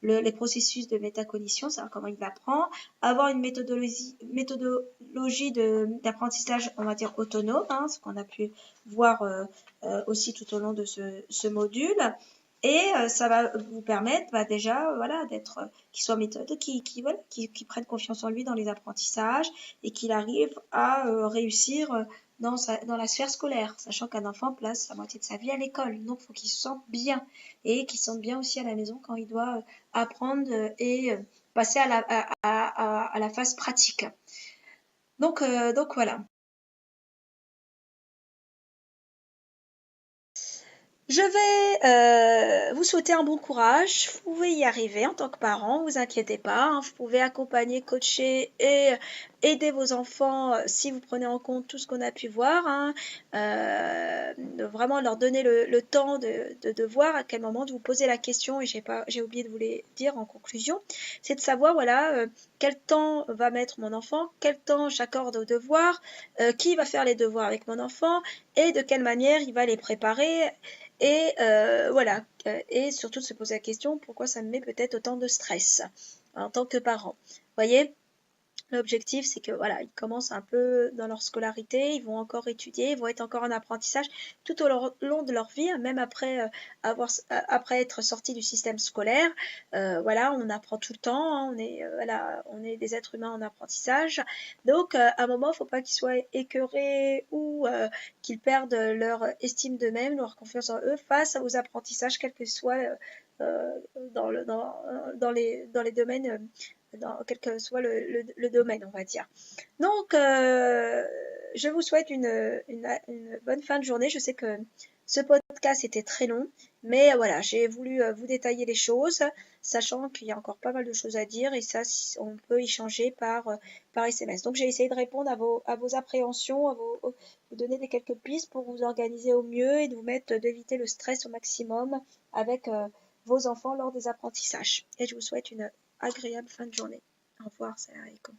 les processus de métacognition, savoir comment il apprend, avoir une méthodologie d'apprentissage, on va dire autonome, ce qu'on a pu voir aussi tout au long de ce module. Et ça va vous permettre déjà d'être qu'il soit méthode, qui prenne confiance en lui dans les apprentissages et qu'il arrive à réussir dans la sphère scolaire, sachant qu'un enfant place la moitié de sa vie à l'école, donc il faut qu'il se sente bien et qu'il se sente bien aussi à la maison quand il doit apprendre et passer à la phase pratique. Donc voilà. Je vais vous souhaiter un bon courage. Vous pouvez y arriver en tant que parent, vous inquiétez pas. Vous pouvez accompagner, coacher et aider vos enfants si vous prenez en compte tout ce qu'on a pu voir. De vraiment leur donner le temps de voir à quel moment de vous poser la question, et j'ai oublié de vous les dire en conclusion, c'est de savoir quel temps va mettre mon enfant, quel temps j'accorde aux devoirs, qui va faire les devoirs avec mon enfant et de quelle manière il va les préparer. Et et surtout de se poser la question pourquoi ça me met peut-être autant de stress en tant que parent. Vous voyez, l'objectif c'est que ils commencent un peu dans leur scolarité, ils vont encore étudier, ils vont être encore en apprentissage tout au long de leur vie, même après être sortis du système scolaire. On apprend tout le temps, on est des êtres humains en apprentissage. Donc à un moment, il ne faut pas qu'ils soient écœurés ou qu'ils perdent leur estime d'eux-mêmes, leur confiance en eux face aux apprentissages, quel que soit dans les domaines, quel que soit le domaine, on va dire. Donc, je vous souhaite une bonne fin de journée. Je sais que ce podcast était très long, mais j'ai voulu vous détailler les choses, sachant qu'il y a encore pas mal de choses à dire, et ça, on peut y changer par SMS. Donc, j'ai essayé de répondre à vos appréhensions, vous donner quelques pistes pour vous organiser au mieux et d'éviter le stress au maximum avec vos enfants lors des apprentissages. Et je vous souhaite une agréable fin de journée. Au revoir, salam alaikum.